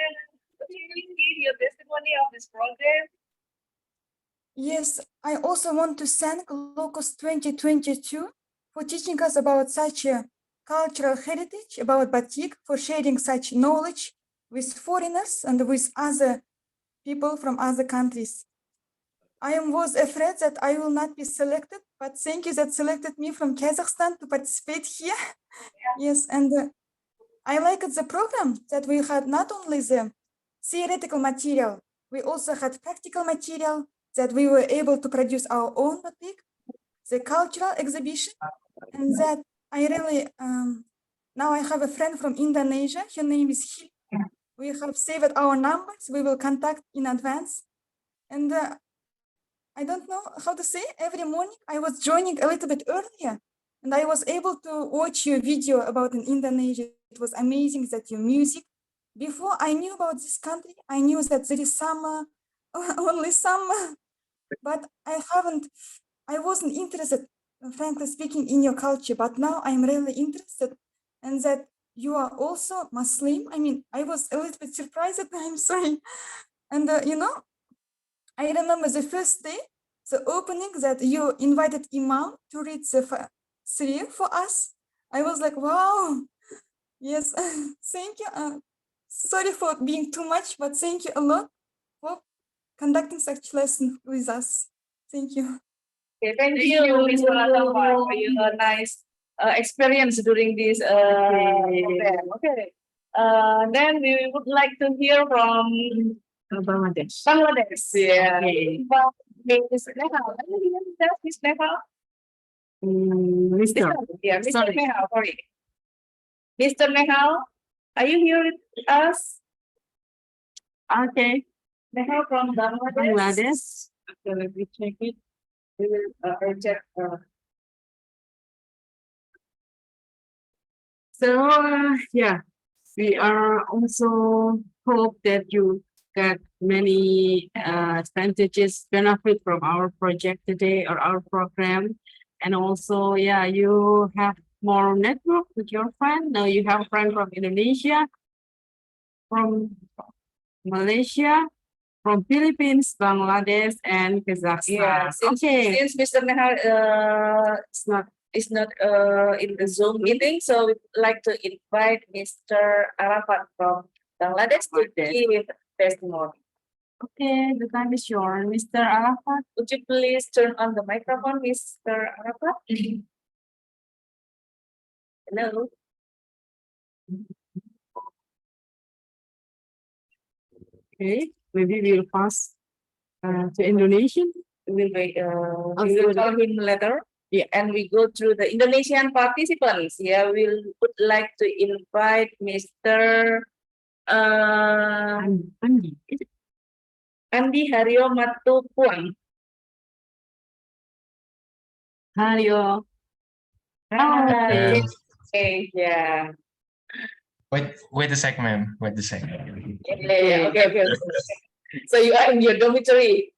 Can you give your testimony of this program? Yes, I also want to thank Locust 2022 for teaching us about such a cultural heritage, about batik, for sharing such knowledge with foreigners and with other people from other countries. I was afraid that I will not be selected, but thank you that selected me from Kazakhstan to participate here. Yes, and I liked the program that we had not only the theoretical material, we also had practical material that we were able to produce our own batik, the cultural exhibition, and that I really, now I have a friend from Indonesia, her name is Hil. We have saved our numbers, we will contact in advance. And I don't know how to say, every morning I was joining a little bit earlier and I was able to watch your video about in Indonesia. It was amazing that your music, before I knew about this country, I knew that there is some, only some, but I wasn't interested, frankly speaking, in your culture, but now I'm really interested and that you are also Muslim. I mean, I was a little bit surprised, I'm sorry. And I remember the first day, the opening that you invited Imam to read the Sri for us. I was like, wow, yes, thank you. Sorry for being too much, but thank you a lot for conducting such lesson with us. Thank you. Okay, thank you, Ms. Pratama, for your nice experience during this program. Okay. Then we would like to hear from Bangladesh. Bangladesh, yeah. Okay. Ms. Nehal, are you here with us, Ms. Nehal? Mr. Yeah, Mr. Nehal, sorry. Mr. Nehal, are you here with us? Okay. Nehal from Bangladesh. Bangladesh. Okay, let me check it. We will check. So yeah, we are also hope that you get many advantages, benefit from our project today or our program, and also yeah, you have more network with your friend. Now you have a friend from Indonesia, from Malaysia, from Philippines, Bangladesh, and Kazakhstan. Yeah, since Mr. Nehal is not in the Zoom meeting, so we'd like to invite Mr. Arafat from Bangladesh to give testimony. Okay, the time is yours, Mr. Arafat. Would you please turn on the microphone, Mr. Arafat? Hello. Okay, maybe we'll pass to Indonesian. We will call him later. Yeah, and we go through the Indonesian participants. Yeah, we would like to invite Mr. Andi. Andi Haryo Matupuang. Haryo. Hello. Okay, yeah. Wait a sec, ma'am. Wait a sec. Yeah, okay. So you are in your dormitory.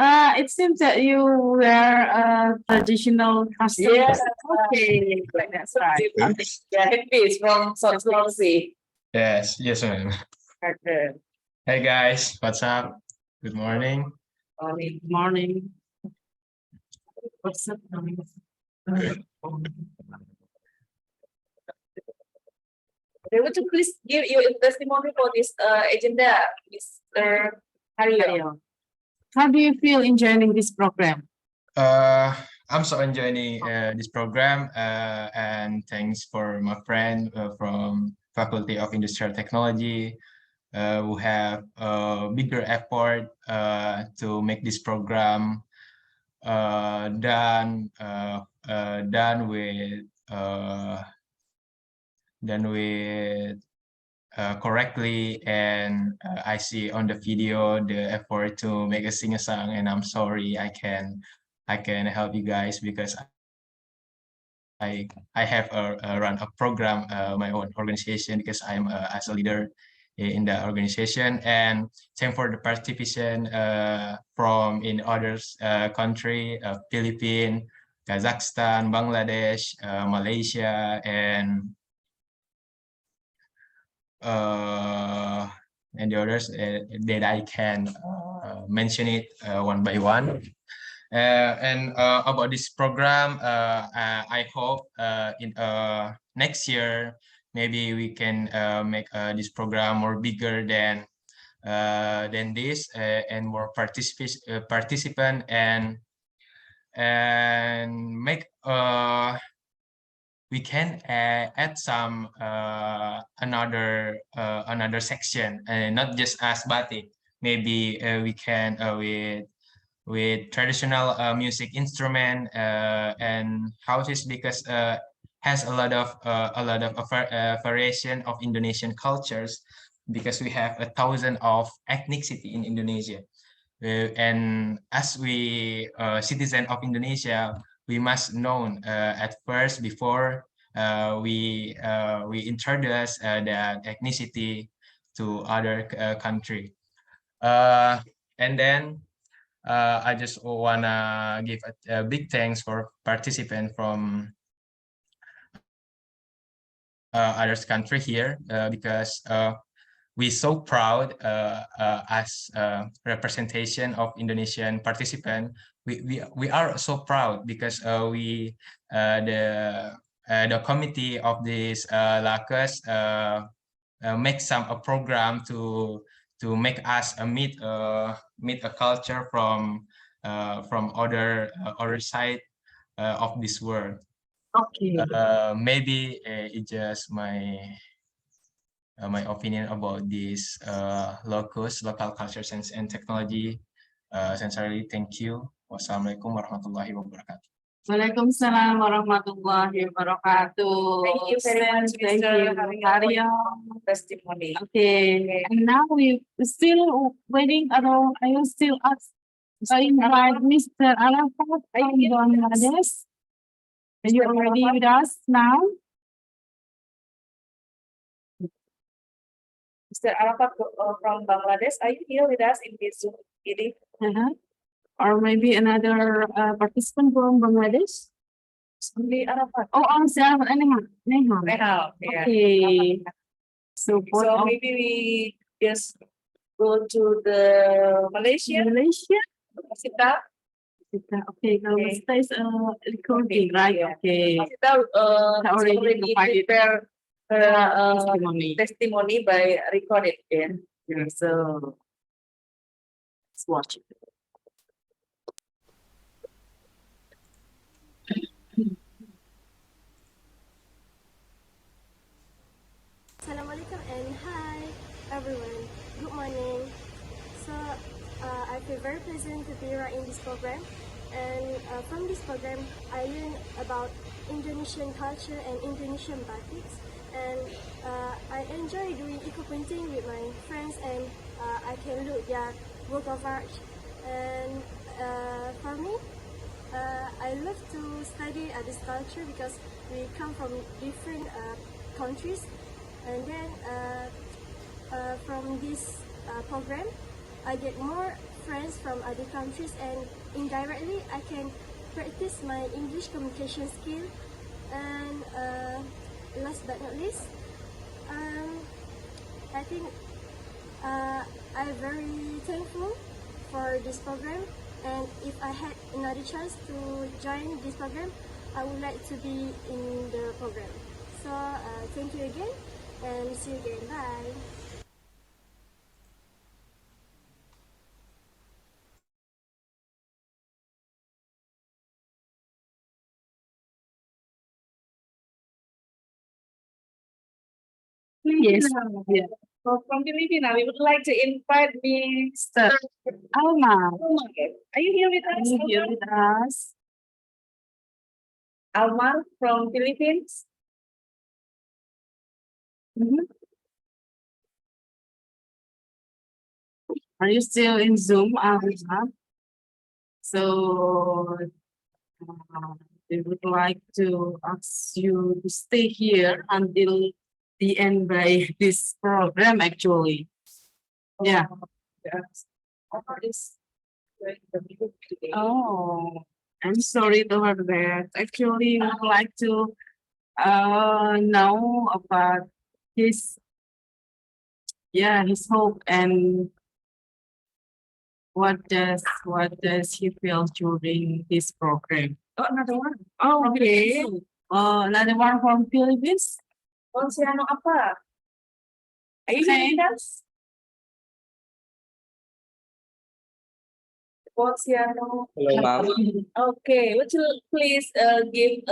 It seems that you wear traditional costume. Yes, okay, that's right. Yeah, it's from Sulawesi. Yes, ma'am. Okay. Hey guys, what's up? Good morning. Morning. What's up? Okay, would you please give your testimony for this agenda, Mr. Haryo? How do you feel in joining this program? I'm so enjoying this program and thanks for my friend from Faculty of Industrial Technology who have a bigger effort to make this program done with correctly, and I see on the video the effort to make a sing a song, and I'm sorry I can help you guys because I have run a program my own organization because I'm as a leader in the organization, and same for the participation from in others country, Philippines, Kazakhstan, Bangladesh, Malaysia, and the others that I can mention it one by one. And about this program, I hope in next year maybe we can make this program more bigger than this and more participant and make we can add some another section, not just as batik. Maybe we can with traditional music instrument and houses because has a lot of variation of Indonesian cultures because we have 1,000 of ethnicity in Indonesia. And as we citizen of Indonesia, we must know at first before we introduce the ethnicity to other country. And then I just wanna give a big thanks for participant from others country here because we so proud as representation of Indonesian participant. We are so proud because we the committee of this Locust make a program to make us meet a culture from other side of this world. Okay. Maybe it's just my opinion about this Locust, local culture, science and technology. Sincerely, thank you. Wassalamualaikum warahmatullahi wabarakatuh. Waalaikumsalam warahmatullahi wabarakatuh. Thank you very much, Mr. Haryo. Testimony. Okay, and now we still waiting. I will still ask. I invite Mr. Arafat from Bangladesh. Are you already with us now? Mr. Arafat from Bangladesh, are you here with us in this Zoom meeting? Or maybe another participant from Bangladesh? Only Arafat. Oh, Arafat. Neha. Okay. So maybe we just go to the Malaysia. Sita. Okay, Sita is recording, right? Okay. Sita already prepare testimony by recorded. Yeah. So let's watch it. Assalamualaikum and hi everyone. Good morning. So I feel very pleasant to be right in this program, and from this program I learned about Indonesian culture and Indonesian batiks, and I enjoy doing eco printing with my friends, and I can look their work of art. And for me, I love to study this culture because we come from different countries. And then from this program, I get more friends from other countries, and indirectly I can practice my English communication skill. And last but not least, I think I'm very thankful for this program, and if I had another chance to join this program, I would like to be in the program. So thank you again. and see you again. Bye. Yes. Yeah. So from Filipina, we would like to invite Mr. Alma. Are you here with us? Are you here with us? Alma from Philippines. Mhm. Are you still in Zoom, Alma? So we would like to ask you to stay here until the end by this program actually. Yeah. Yes. Oh, I'm sorry to hear that. Actually, we would like to know about his his hope and what does he feel during this program? Oh, another one. Oh, okay. Another one from Philippines. Ponsiano apa? Are you hearing us? Ponsiano. Hello, ma'am. Okay, would you please give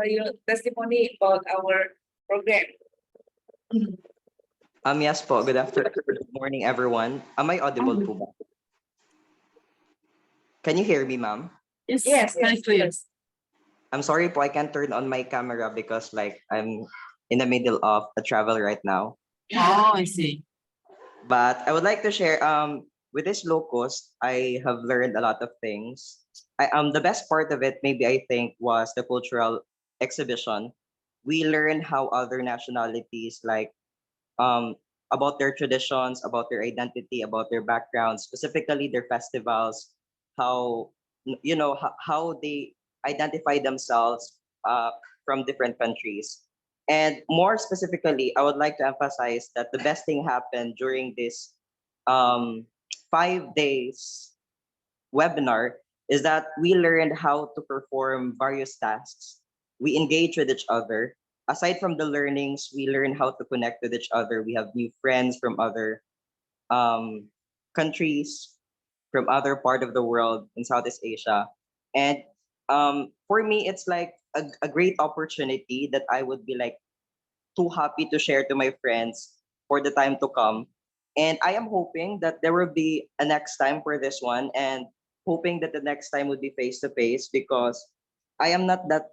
your testimony about our program? Yes po. Good morning, everyone. Am I audible po ba? Can you hear me, ma'am? Yes, very clear. I'm sorry po, I can't turn on my camera because like I'm in the middle of a travel right now. Oh, I see. But I would like to share with this Locust, I have learned a lot of things. The best part of it maybe I think was the cultural exhibition. We learned how other nationalities like um about their traditions, about their identity, about their backgrounds, specifically their festivals, how how they identify themselves from different countries. And more specifically, I would like to emphasize that the best thing happened during this um, 5 days webinar is that we learned how to perform various tasks. We engage with each other. Aside from the learnings, we learn how to connect with each other. We have new friends from other um, countries, from other part of the world in Southeast Asia. And for me, it's like a great opportunity that I would be like too happy to share to my friends for the time to come. And I am hoping that there will be a next time for this one and hoping that the next time would be face to face because I am not that,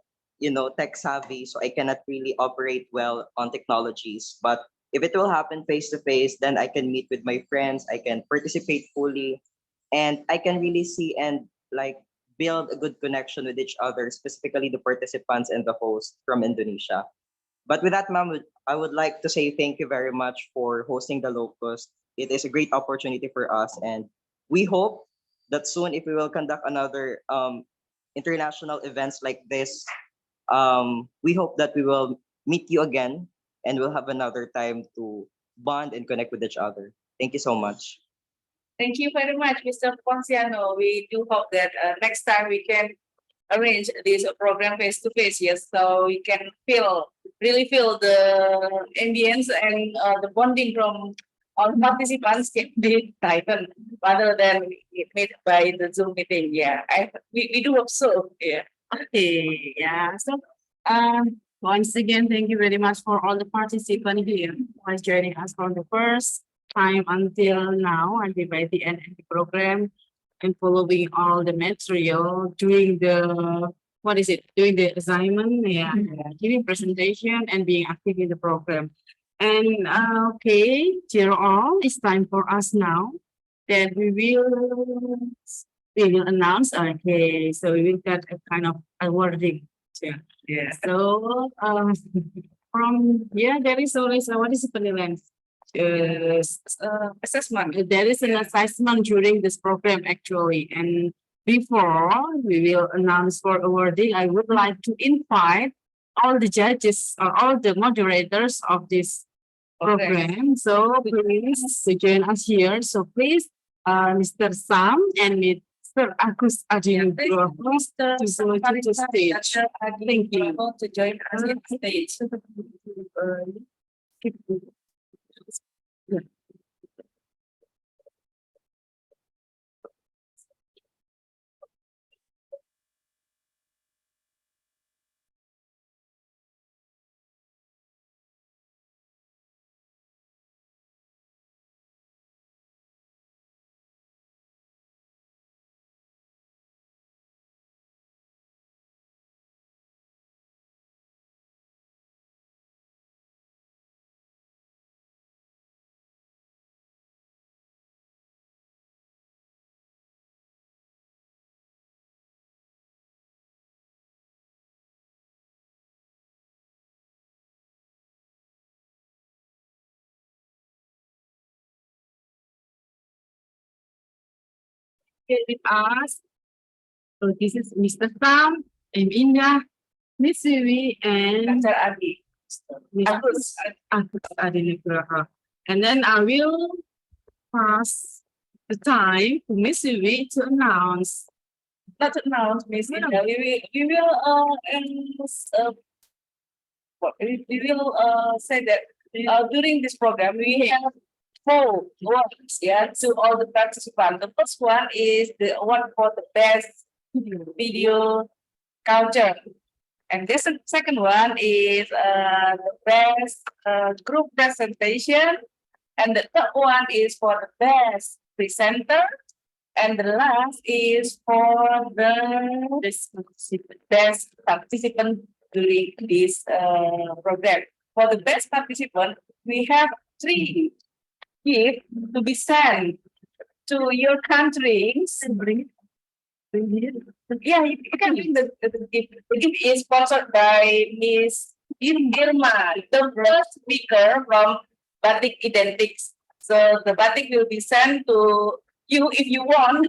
tech savvy, so I cannot really operate well on technologies. But if it will happen face to face, then I can meet with my friends, I can participate fully, and I can really see and like build a good connection with each other, specifically the participants and the host from Indonesia. But with that, ma'am, I would like to say thank you very much for hosting the Locust. It is a great opportunity for us, and we hope that soon, if we will conduct another international events like this, we hope that we will meet you again, and we'll have another time to bond and connect with each other. Thank you so much. Thank you very much, Mr. Ponciano. We do hope that next time we can arrange this program face to face. Yes, so we can really feel the ambience and the bonding from all participants can be tightened rather than made by the Zoom meeting. Yeah, we do hope so. Yeah. Okay. Yeah. So, once again, thank you very much for all the participants here who is joining us from the first time until now, and by the end of the program and following all the material, doing the doing the assignment, giving presentation and being active in the program. And okay, dear all, it's time for us now that we will announce. Okay, so we will get a kind of awarding. Yeah. Yeah. So from there is always what is the penilaian? Assessment. There is an assessment during this program actually, and before we will announce for awarding, I would like to invite all the judges or all the moderators of this program. So please join us here. So please, Mr. Sam and Mr. Agus Adinugro, please to go to the stage. Thank you. To join us on stage. Here with us. So this is Mr. Sam, and Indah, Miss Vivi, and Mr. Adi. Agus Adi Nugroho. And then I will pass the time to Miss Vivi to announce. Not to announce, Miss Indah. We will we will say that during this program we have four awards, yeah, to all the participants. The first one is the award for the best video culture, and this second one is the best group presentation, and the third one is for the best presenter, and the last is for the best participant during this program. For the best participant, we have 3 gifts to be sent to your countries. Yeah, you can bring the gift. The gift is sponsored by Miss Irma, the first speaker from Batik Identics. So the batik will be sent to you if you want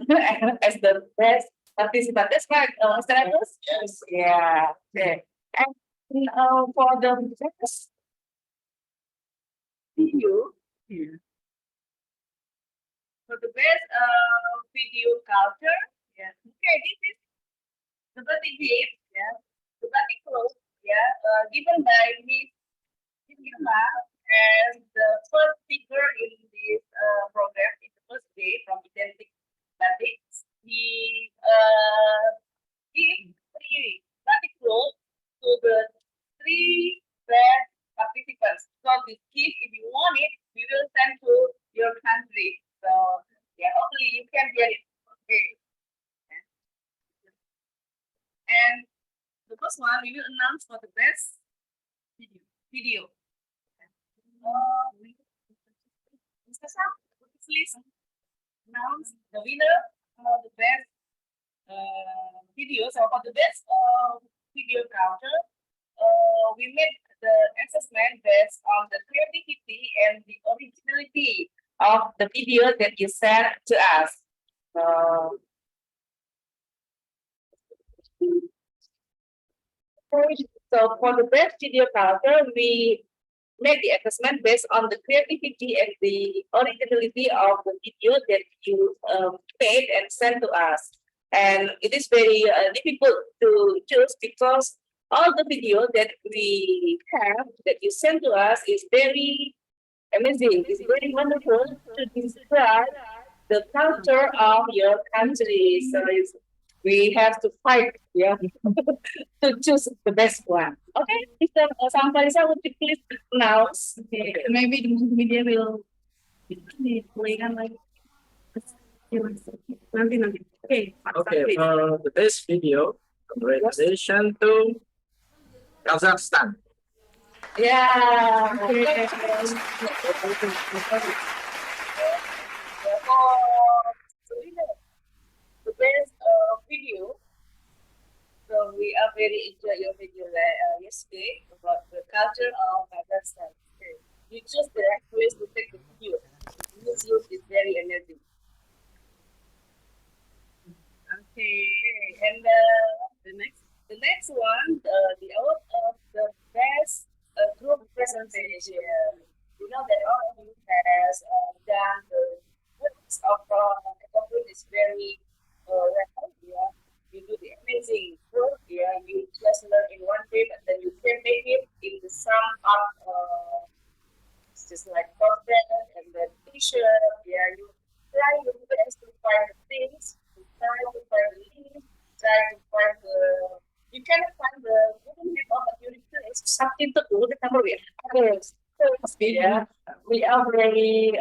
as the best participant. That's right, Mr. Agus? Yes. Yeah. Okay. And for the best video, for the best video culture, yeah. Okay, this is the batik gift, yeah. The batik clothes, yeah, given by Miss Irma as the first speaker in this program in the first day from Identic Batik. He gave 3 batik clothes to the 3 best participants. So this gift, if you want it, we will send to your country. So yeah, hopefully you can get it. Okay. And the first one we will announce for the best video. Mr. Sam, would you please announce the winner of the best video. So for the best video culture, we made the assessment based on the creativity and the originality of the video that you sent to us. So for the best video culture, we made the assessment based on the creativity and the originality of the video that you made and sent to us. And it is very difficult to choose because all the video that we have that you sent to us is very amazing. It's very wonderful to describe the culture of your country. So we have to fight, yeah, to choose the best one. Okay, Mr. Samparisa, would you please announce? Maybe the media will play like. Okay. Okay, the best video, congratulations to Kazakhstan. Yeah. Okay. The best video. So we are very enjoy your video yesterday about the culture of Kazakhstan. Okay. You chose the right place to take the video. YouTube is very amazing. Okay, and the next one, the award of the best group presentation. You know that all of you has done the works of the is very record, yeah. You do the amazing work, yeah. You just learn in one day, but then you can make it in the sum of just like cotton and the t-shirt. Yeah, you try your best to find the things, to try to find the leaves, try to find the. You cannot find the wooden head of the replace something to do the number with others. So yeah, we are very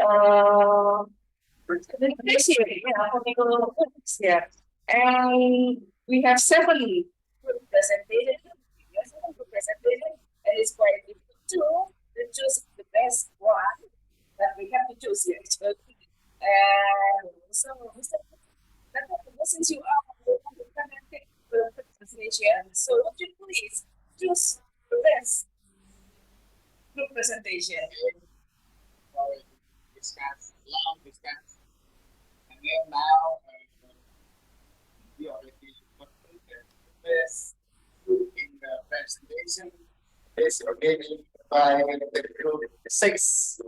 appreciate, for the books, yeah. And we have 7 good presentations. Yes, 7 good presentations, and it's quite difficult to choose the best one that we have to choose here. And so, Mr. Since you are the presentation, so would you please choose the best group presentation? Discuss, long discuss. And then now we already completed the best group in the presentation is organized by the group 6.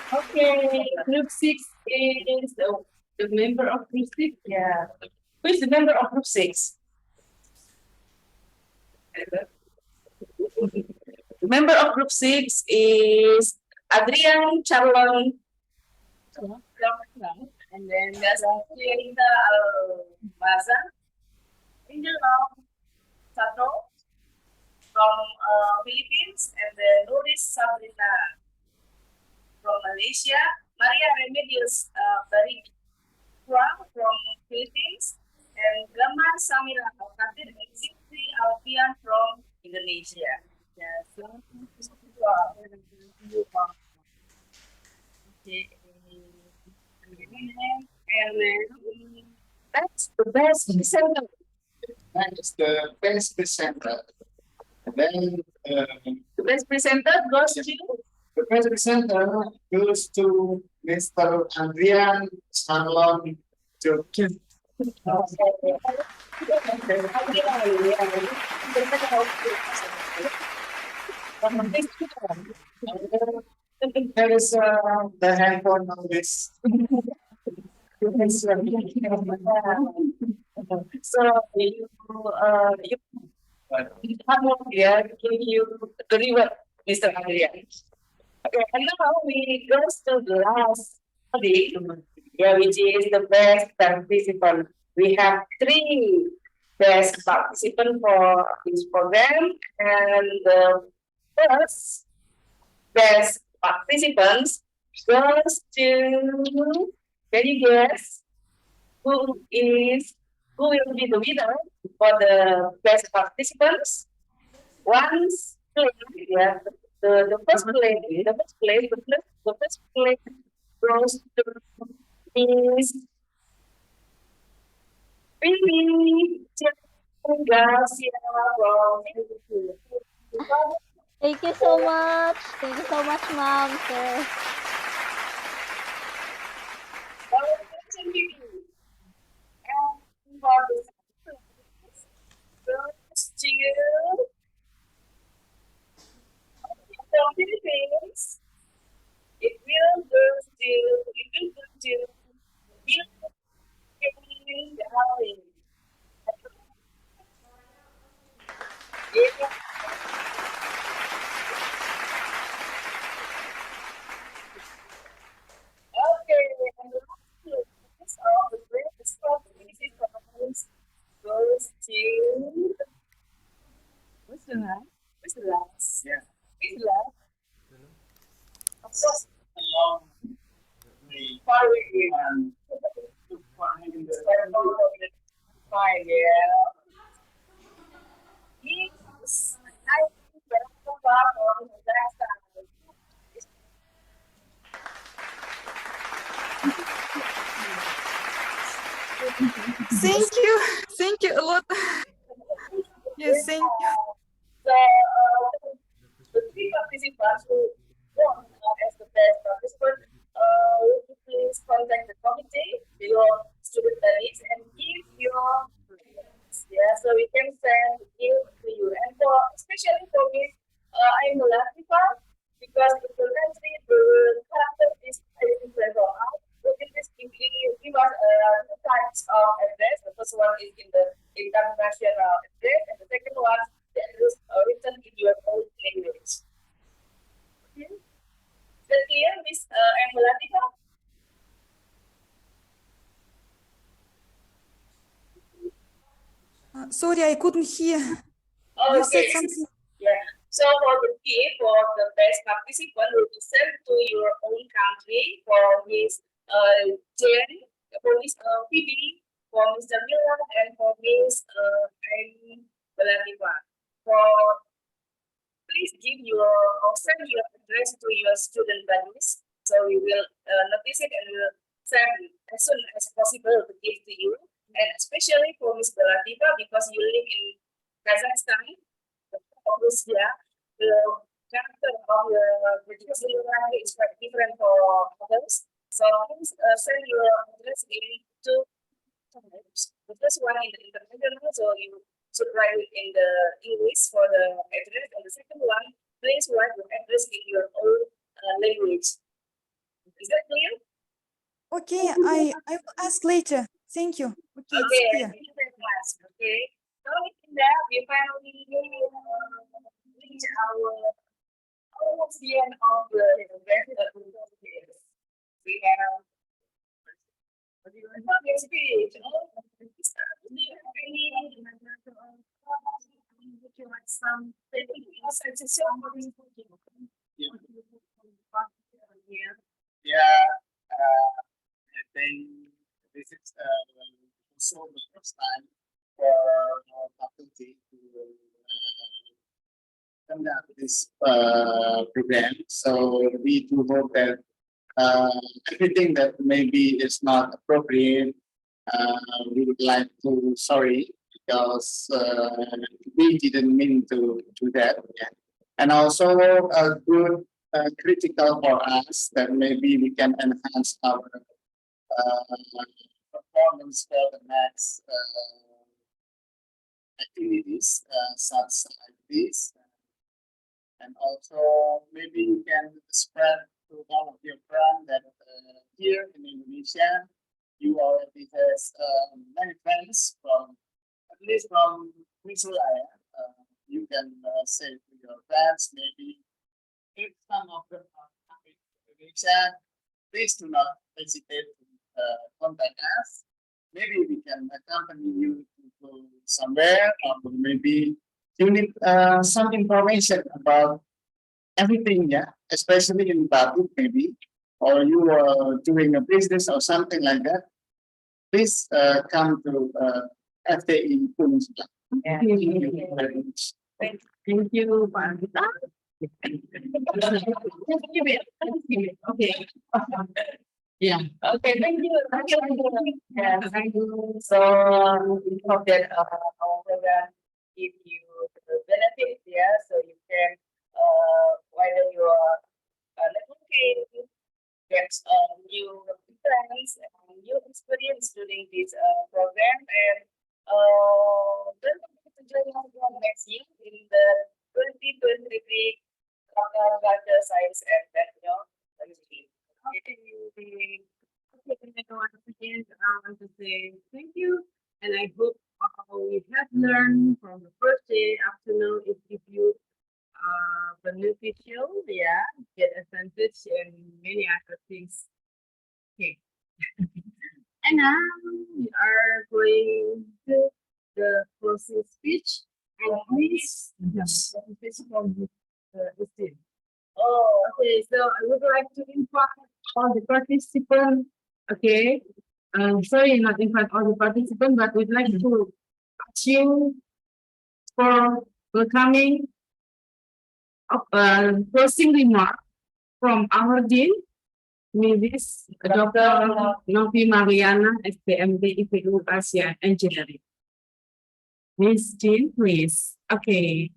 Okay, group 6 is the member of group 6. Yeah. Who is the member of group 6? The member of group 6 is Adrian Charlon. And then there's Fiorita Baza, Angela Sato from Philippines, and then Luis Sabrina from Malaysia, Maria Remedios Barikwa from Philippines, and Gama Samira Alkatir and Siti Alfian from Indonesia. Yes. Okay. And then that's the best presenter. That is the best presenter. And then The best presenter goes to the best presenter goes to Mr. Adrian Charlon Jokin. There is the handphone on this. So you give you the reward, Mr. Adrian. Okay, and now we go to the last body, which is the best participant. We have 3 best participants for this program, and the first best participants goes to, can you guess who will be the winner for the best participants? Once yeah, the first place, the first place goes to Miss Phoebe Garcia from Thank you so much. Thank you so much, ma'am, sir. Philippines. It will go to Okay, and the last of the greatest performance goes to what's the last? What's the last? Yeah. Who's the last? Of course, Along the fine, yeah. Yes, I think that's the problem. Last time. Thank you a lot. Yes, thank you. So, the 3 participants who won as the best participant, would you please contact the committee, your student list, and give your yeah, so we can send it to you. And for especially for me, I'm the lucky part because in the country the character is very different from us. So in this give us 2 types of address. The first one is in the international address, and the second one the address written in your own language. Okay. Is that clear, Miss Latika? Sorry, I couldn't hear. Oh, You okay. said something. Yeah. So for the key for the best participant will be sent to your own country for Miss Jen, for Miss Phoebe, for Mr. Miller, and for Miss Amy Belativa. For please give your or send your address to your student buddies. So we will notice it and will send as soon as possible to give to you. And especially for Miss Belativa because you live in Kazakhstan, Russia, the character of the Brazilian language is quite different for others. So please send your address in two times. The first one in the international, so you should write it in the English for the address, and the second one, please write your address in your own language. Is that clear? Okay, I will ask later. Thank you. Okay, it's Okay, clear. thank you very much. Okay. So in that, we finally reach our almost the end of the event. We have public speech. Some Yeah, I think this is also the first time for our faculty to conduct this program. So we do hope that everything that maybe is not appropriate, we would like to sorry because we didn't mean to do that. Yeah. And also a good critical for us that maybe we can enhance our performance for the next activities such like this. And also maybe you can spread to all of your friends that here in Indonesia, you already has many friends from, at least from Misalaya. You can say to your friends, maybe if some of them are coming to Indonesia, please do not hesitate to contact us. Maybe we can accompany you to go somewhere, or maybe you need some information about everything, yeah, especially in Batu, maybe, or you are doing a business or something like that. Please come to FTI Unisba. Yeah. Thank you very much. Thank you, Pak Anggita. Okay. Yeah. Okay. Thank you. Thank you. Yeah. Thank you. So we hope that our program give you the benefit. Yeah. So you can whether you are networking, get new friends and new experience during this program, and don't forget to join us again next year in the 2023 Agriculture Science and Technology. Okay, once again, I want to say thank you, and I hope we have learned from the first day afternoon. It gives you beneficial, yeah, get advantage and many other things. Okay. And now we are going to the closing speech. And please, speech from the team. Oh, okay. So I would like to invite all the participants. Okay. Sorry, not invite all the participants, but we'd like to ask you for welcoming closing remark from our dean, Mrs. Dr. Novi Mariana, SPMD IPU Asia Engineering. Miss Jean, please. Okay.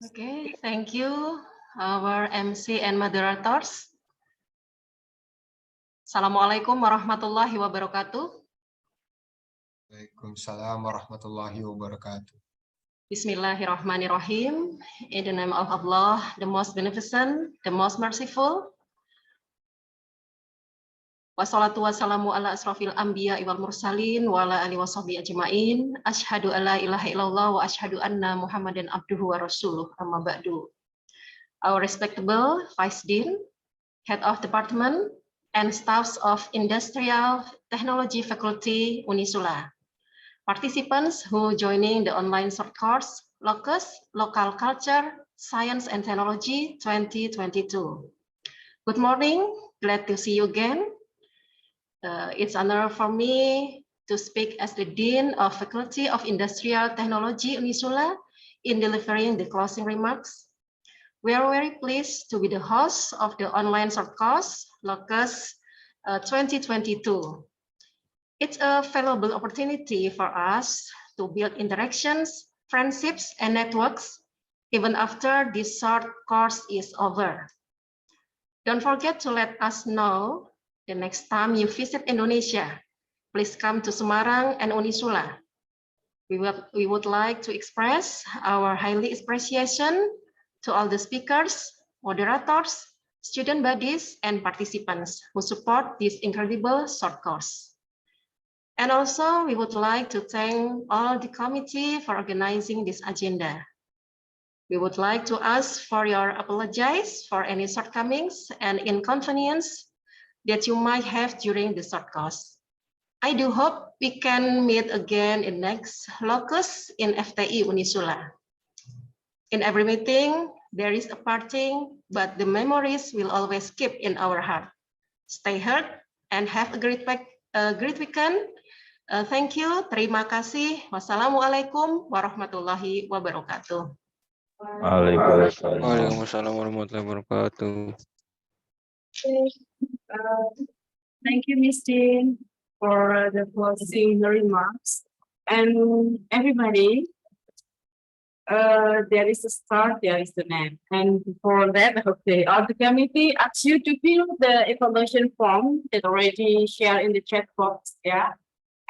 Okay, thank you, our MC and moderators. Assalamualaikum warahmatullahi wabarakatuh. Waalaikumsalam warahmatullahi wabarakatuh. Bismillahirrahmanirrahim. In the name of Allah, the most beneficent, the most merciful. Wassalatu wassalamu ala asrofil anbiya wal mursalin wa ala alihi washabihi ajmain. Asyhadu alla ilaha illallah wa asyhadu anna Muhammadan abduhu wa rasuluh. Amma ba'du. Our respectable Vice Dean, Head of Department, and staffs of Industrial Technology Faculty Unisula. Participants who joining the online short course Locust, Local Culture, Science and Technology 2022. Good morning, glad to see you again. It's an honor for me to speak as the Dean of Faculty of Industrial Technology Unisula in delivering the closing remarks. We are very pleased to be the host of the online short course Locust 2022. It's a valuable opportunity for us to build interactions, friendships, and networks even after this short course is over. Don't forget to let us know the next time you visit Indonesia. Please come to Semarang and Unisula. We would like to express our highly appreciation to all the speakers, moderators, student bodies, and participants who support this incredible short course. And also, we would like to thank all the committee for organizing this agenda. We would like to ask for your apologies for any shortcomings and inconvenience that you might have during the short course. I do hope we can meet again in next Locust in FTI Unisula. In every meeting, there is a parting, but the memories will always keep in our heart. Stay healthy and have a great weekend. Thank you. Terima kasih. Wassalamualaikum warahmatullahi wabarakatuh. Waalaikumsalam warahmatullahi wabarakatuh. Thank you, Ms. Dean, for the closing remarks. And everybody, there is a start, there is an end. And before that, okay, all the committee asks you to fill the evaluation form that already shared in the chat box, yeah.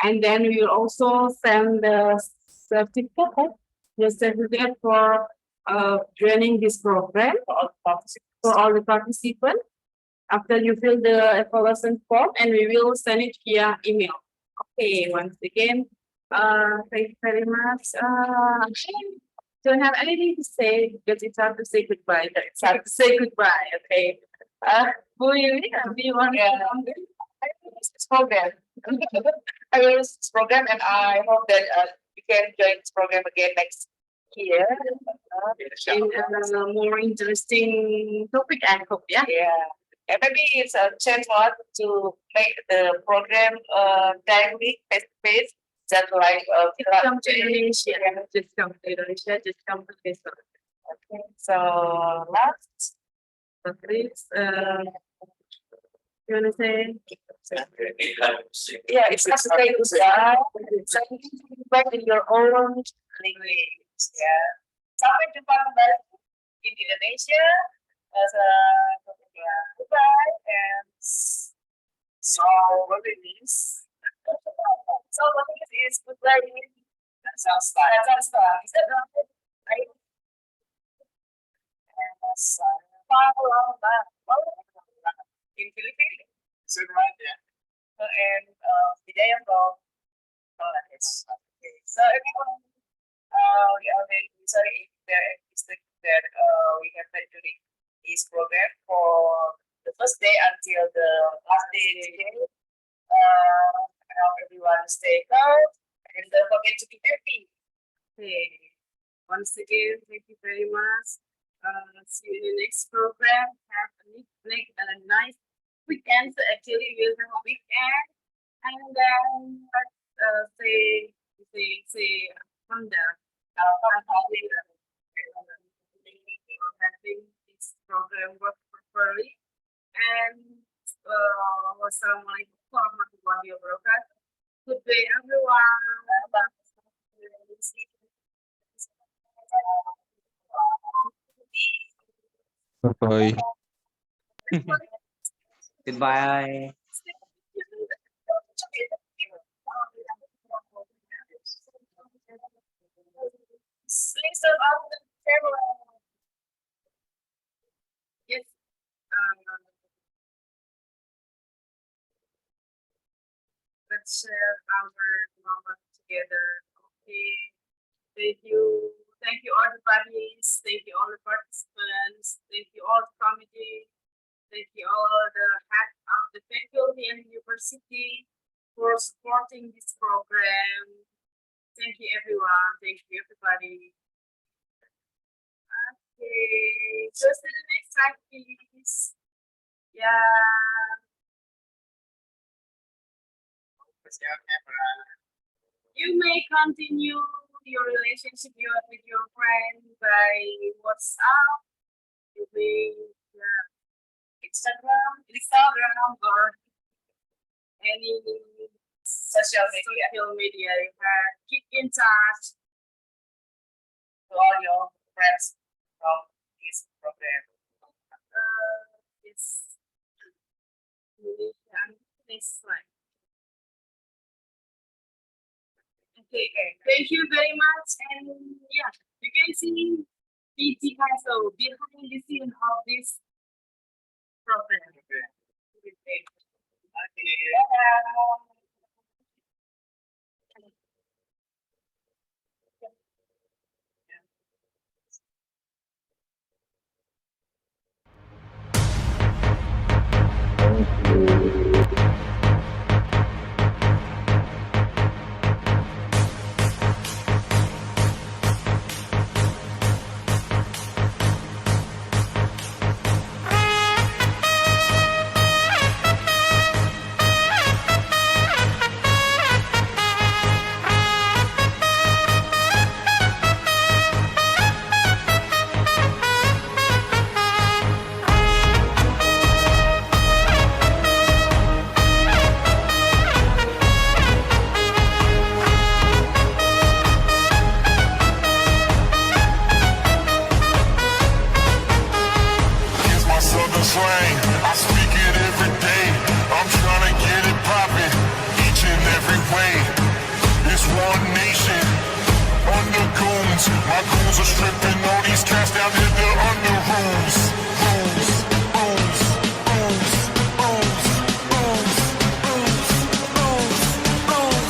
And then we will also send the certificate for joining this program for all the participants. After you fill the evaluation form, and we will send it via email. Okay, once again, thank you very much. Don't have anything to say because it's hard to say goodbye. It's hard to say goodbye. Okay. Bu Yuli, do you want to? I will use this program. I will use this program, and I hope that we can join this program again next year in a more interesting topic. I hope, yeah. Yeah. And maybe it's a chance for us to make the program timely, face to face, just like just come to Indonesia. Just come to Indonesia, just come to this one. Okay. So last, but please, you wanna say? Yeah, it's not to say goodbye. It's back in your own language. Yeah. Sampai jumpa kembali in Indonesia. As a goodbye and so what it is. So what it is goodbye in that sounds like is that right? And in Philippines, so right there. And Hidayah from yes. Okay. So everyone yeah, sorry if there is mistake that we have made during this program for the first day until the last day today. I hope everyone stay calm and don't forget to be happy. Okay. Once again, thank you very much. See you in the next program. Have a nice weekend. So actually, we'll have a weekend, and then say Honda. Having this program work properly. And wassalamualaikum warahmatullahi wabarakatuh. Good day, everyone. Bye-bye. Goodbye. Listen on the camera. Yes. our moment together. Okay. Thank you all the parties. Thank you all the participants. Thank you all the committee. Thank you all the head of the faculty and university for supporting this program. Thank you everyone. Thank you everybody. Okay, just to the next slide, please. Yeah. You may continue your relationship with your friend by WhatsApp, you may Instagram, or any social media. You can keep in touch to all your friends from this program. Yes. Next slide. Okay, thank you very much. And yeah, you can see PT so behind the scene of this program. Okay. Here's my southern slang, I speak it every day. I'm trying to get it poppin', each and every way. It's one nation, under goons. My goons are stripping all these cats down in the under rooms. Rooms, rooms, rooms, rooms, rooms, rooms, rooms, rooms.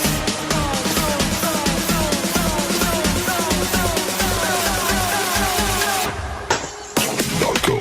Narco.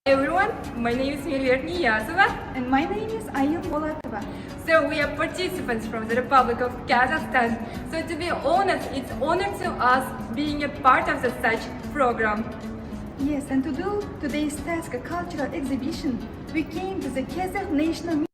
Everyone, my name is Milverni Yazova and my name is Ayun Bolatova. So we are participants from the Republic of Kazakhstan. So to be honest, it's honor to us being a part of such program. Yes, and to do today's task, a cultural exhibition, we came to the Kazakh National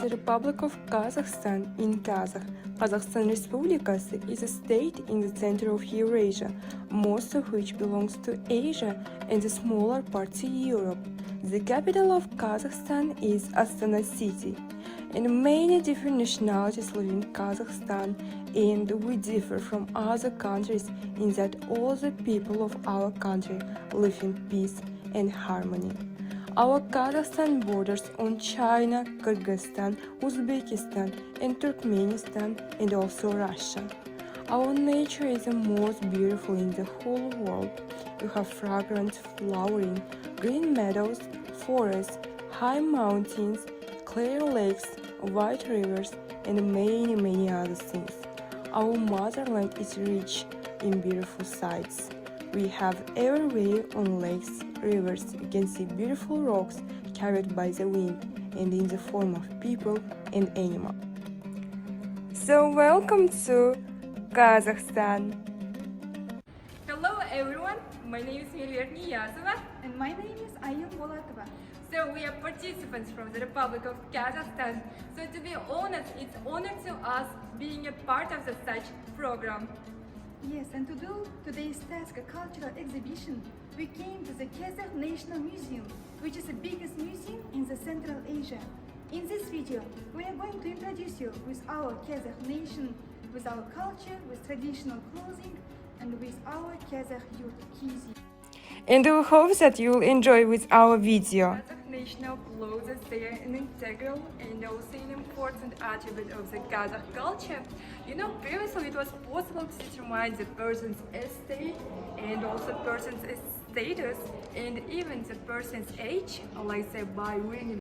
the Republic of Kazakhstan in Kazakh. Kazakhstan Respublica is a state in the center of Eurasia, most of which belongs to Asia and the smaller parts to Europe. The capital of Kazakhstan is Astana city. And many different nationalities live in Kazakhstan, and we differ from other countries in that all the people of our country live in peace and harmony. Our Kazakhstan borders on China, Kyrgyzstan, Uzbekistan, and Turkmenistan, and also Russia. Our nature is the most beautiful in the whole world. We have fragrant flowering, green meadows, forests, high mountains, clear lakes, wide rivers, and many other things. Our motherland is rich in beautiful sights. We have everywhere on lakes, rivers, you can see beautiful rocks carried by the wind and in the form of people and animals. So welcome to Kazakhstan. Hello everyone, my name is Miriam Niyazova and my name is Ayun Bolatova. So we are participants from the Republic of Kazakhstan. So to be honest, it's honor to us being a part of the such program. Yes, and to do today's task, a cultural exhibition, we came to the Kazakh National Museum, which is the biggest museum in the Central Asia. In this video, we are going to introduce you with our Kazakh nation, with our culture, with traditional clothing, and with our Kazakh youth kizi. And we hope that you'll enjoy with our video. Kazakh national clothes, they are an integral and also an important attribute of the Kazakh culture. You know, previously it was possible to determine the person's estate and also person's status and even the person's age, like say by wearing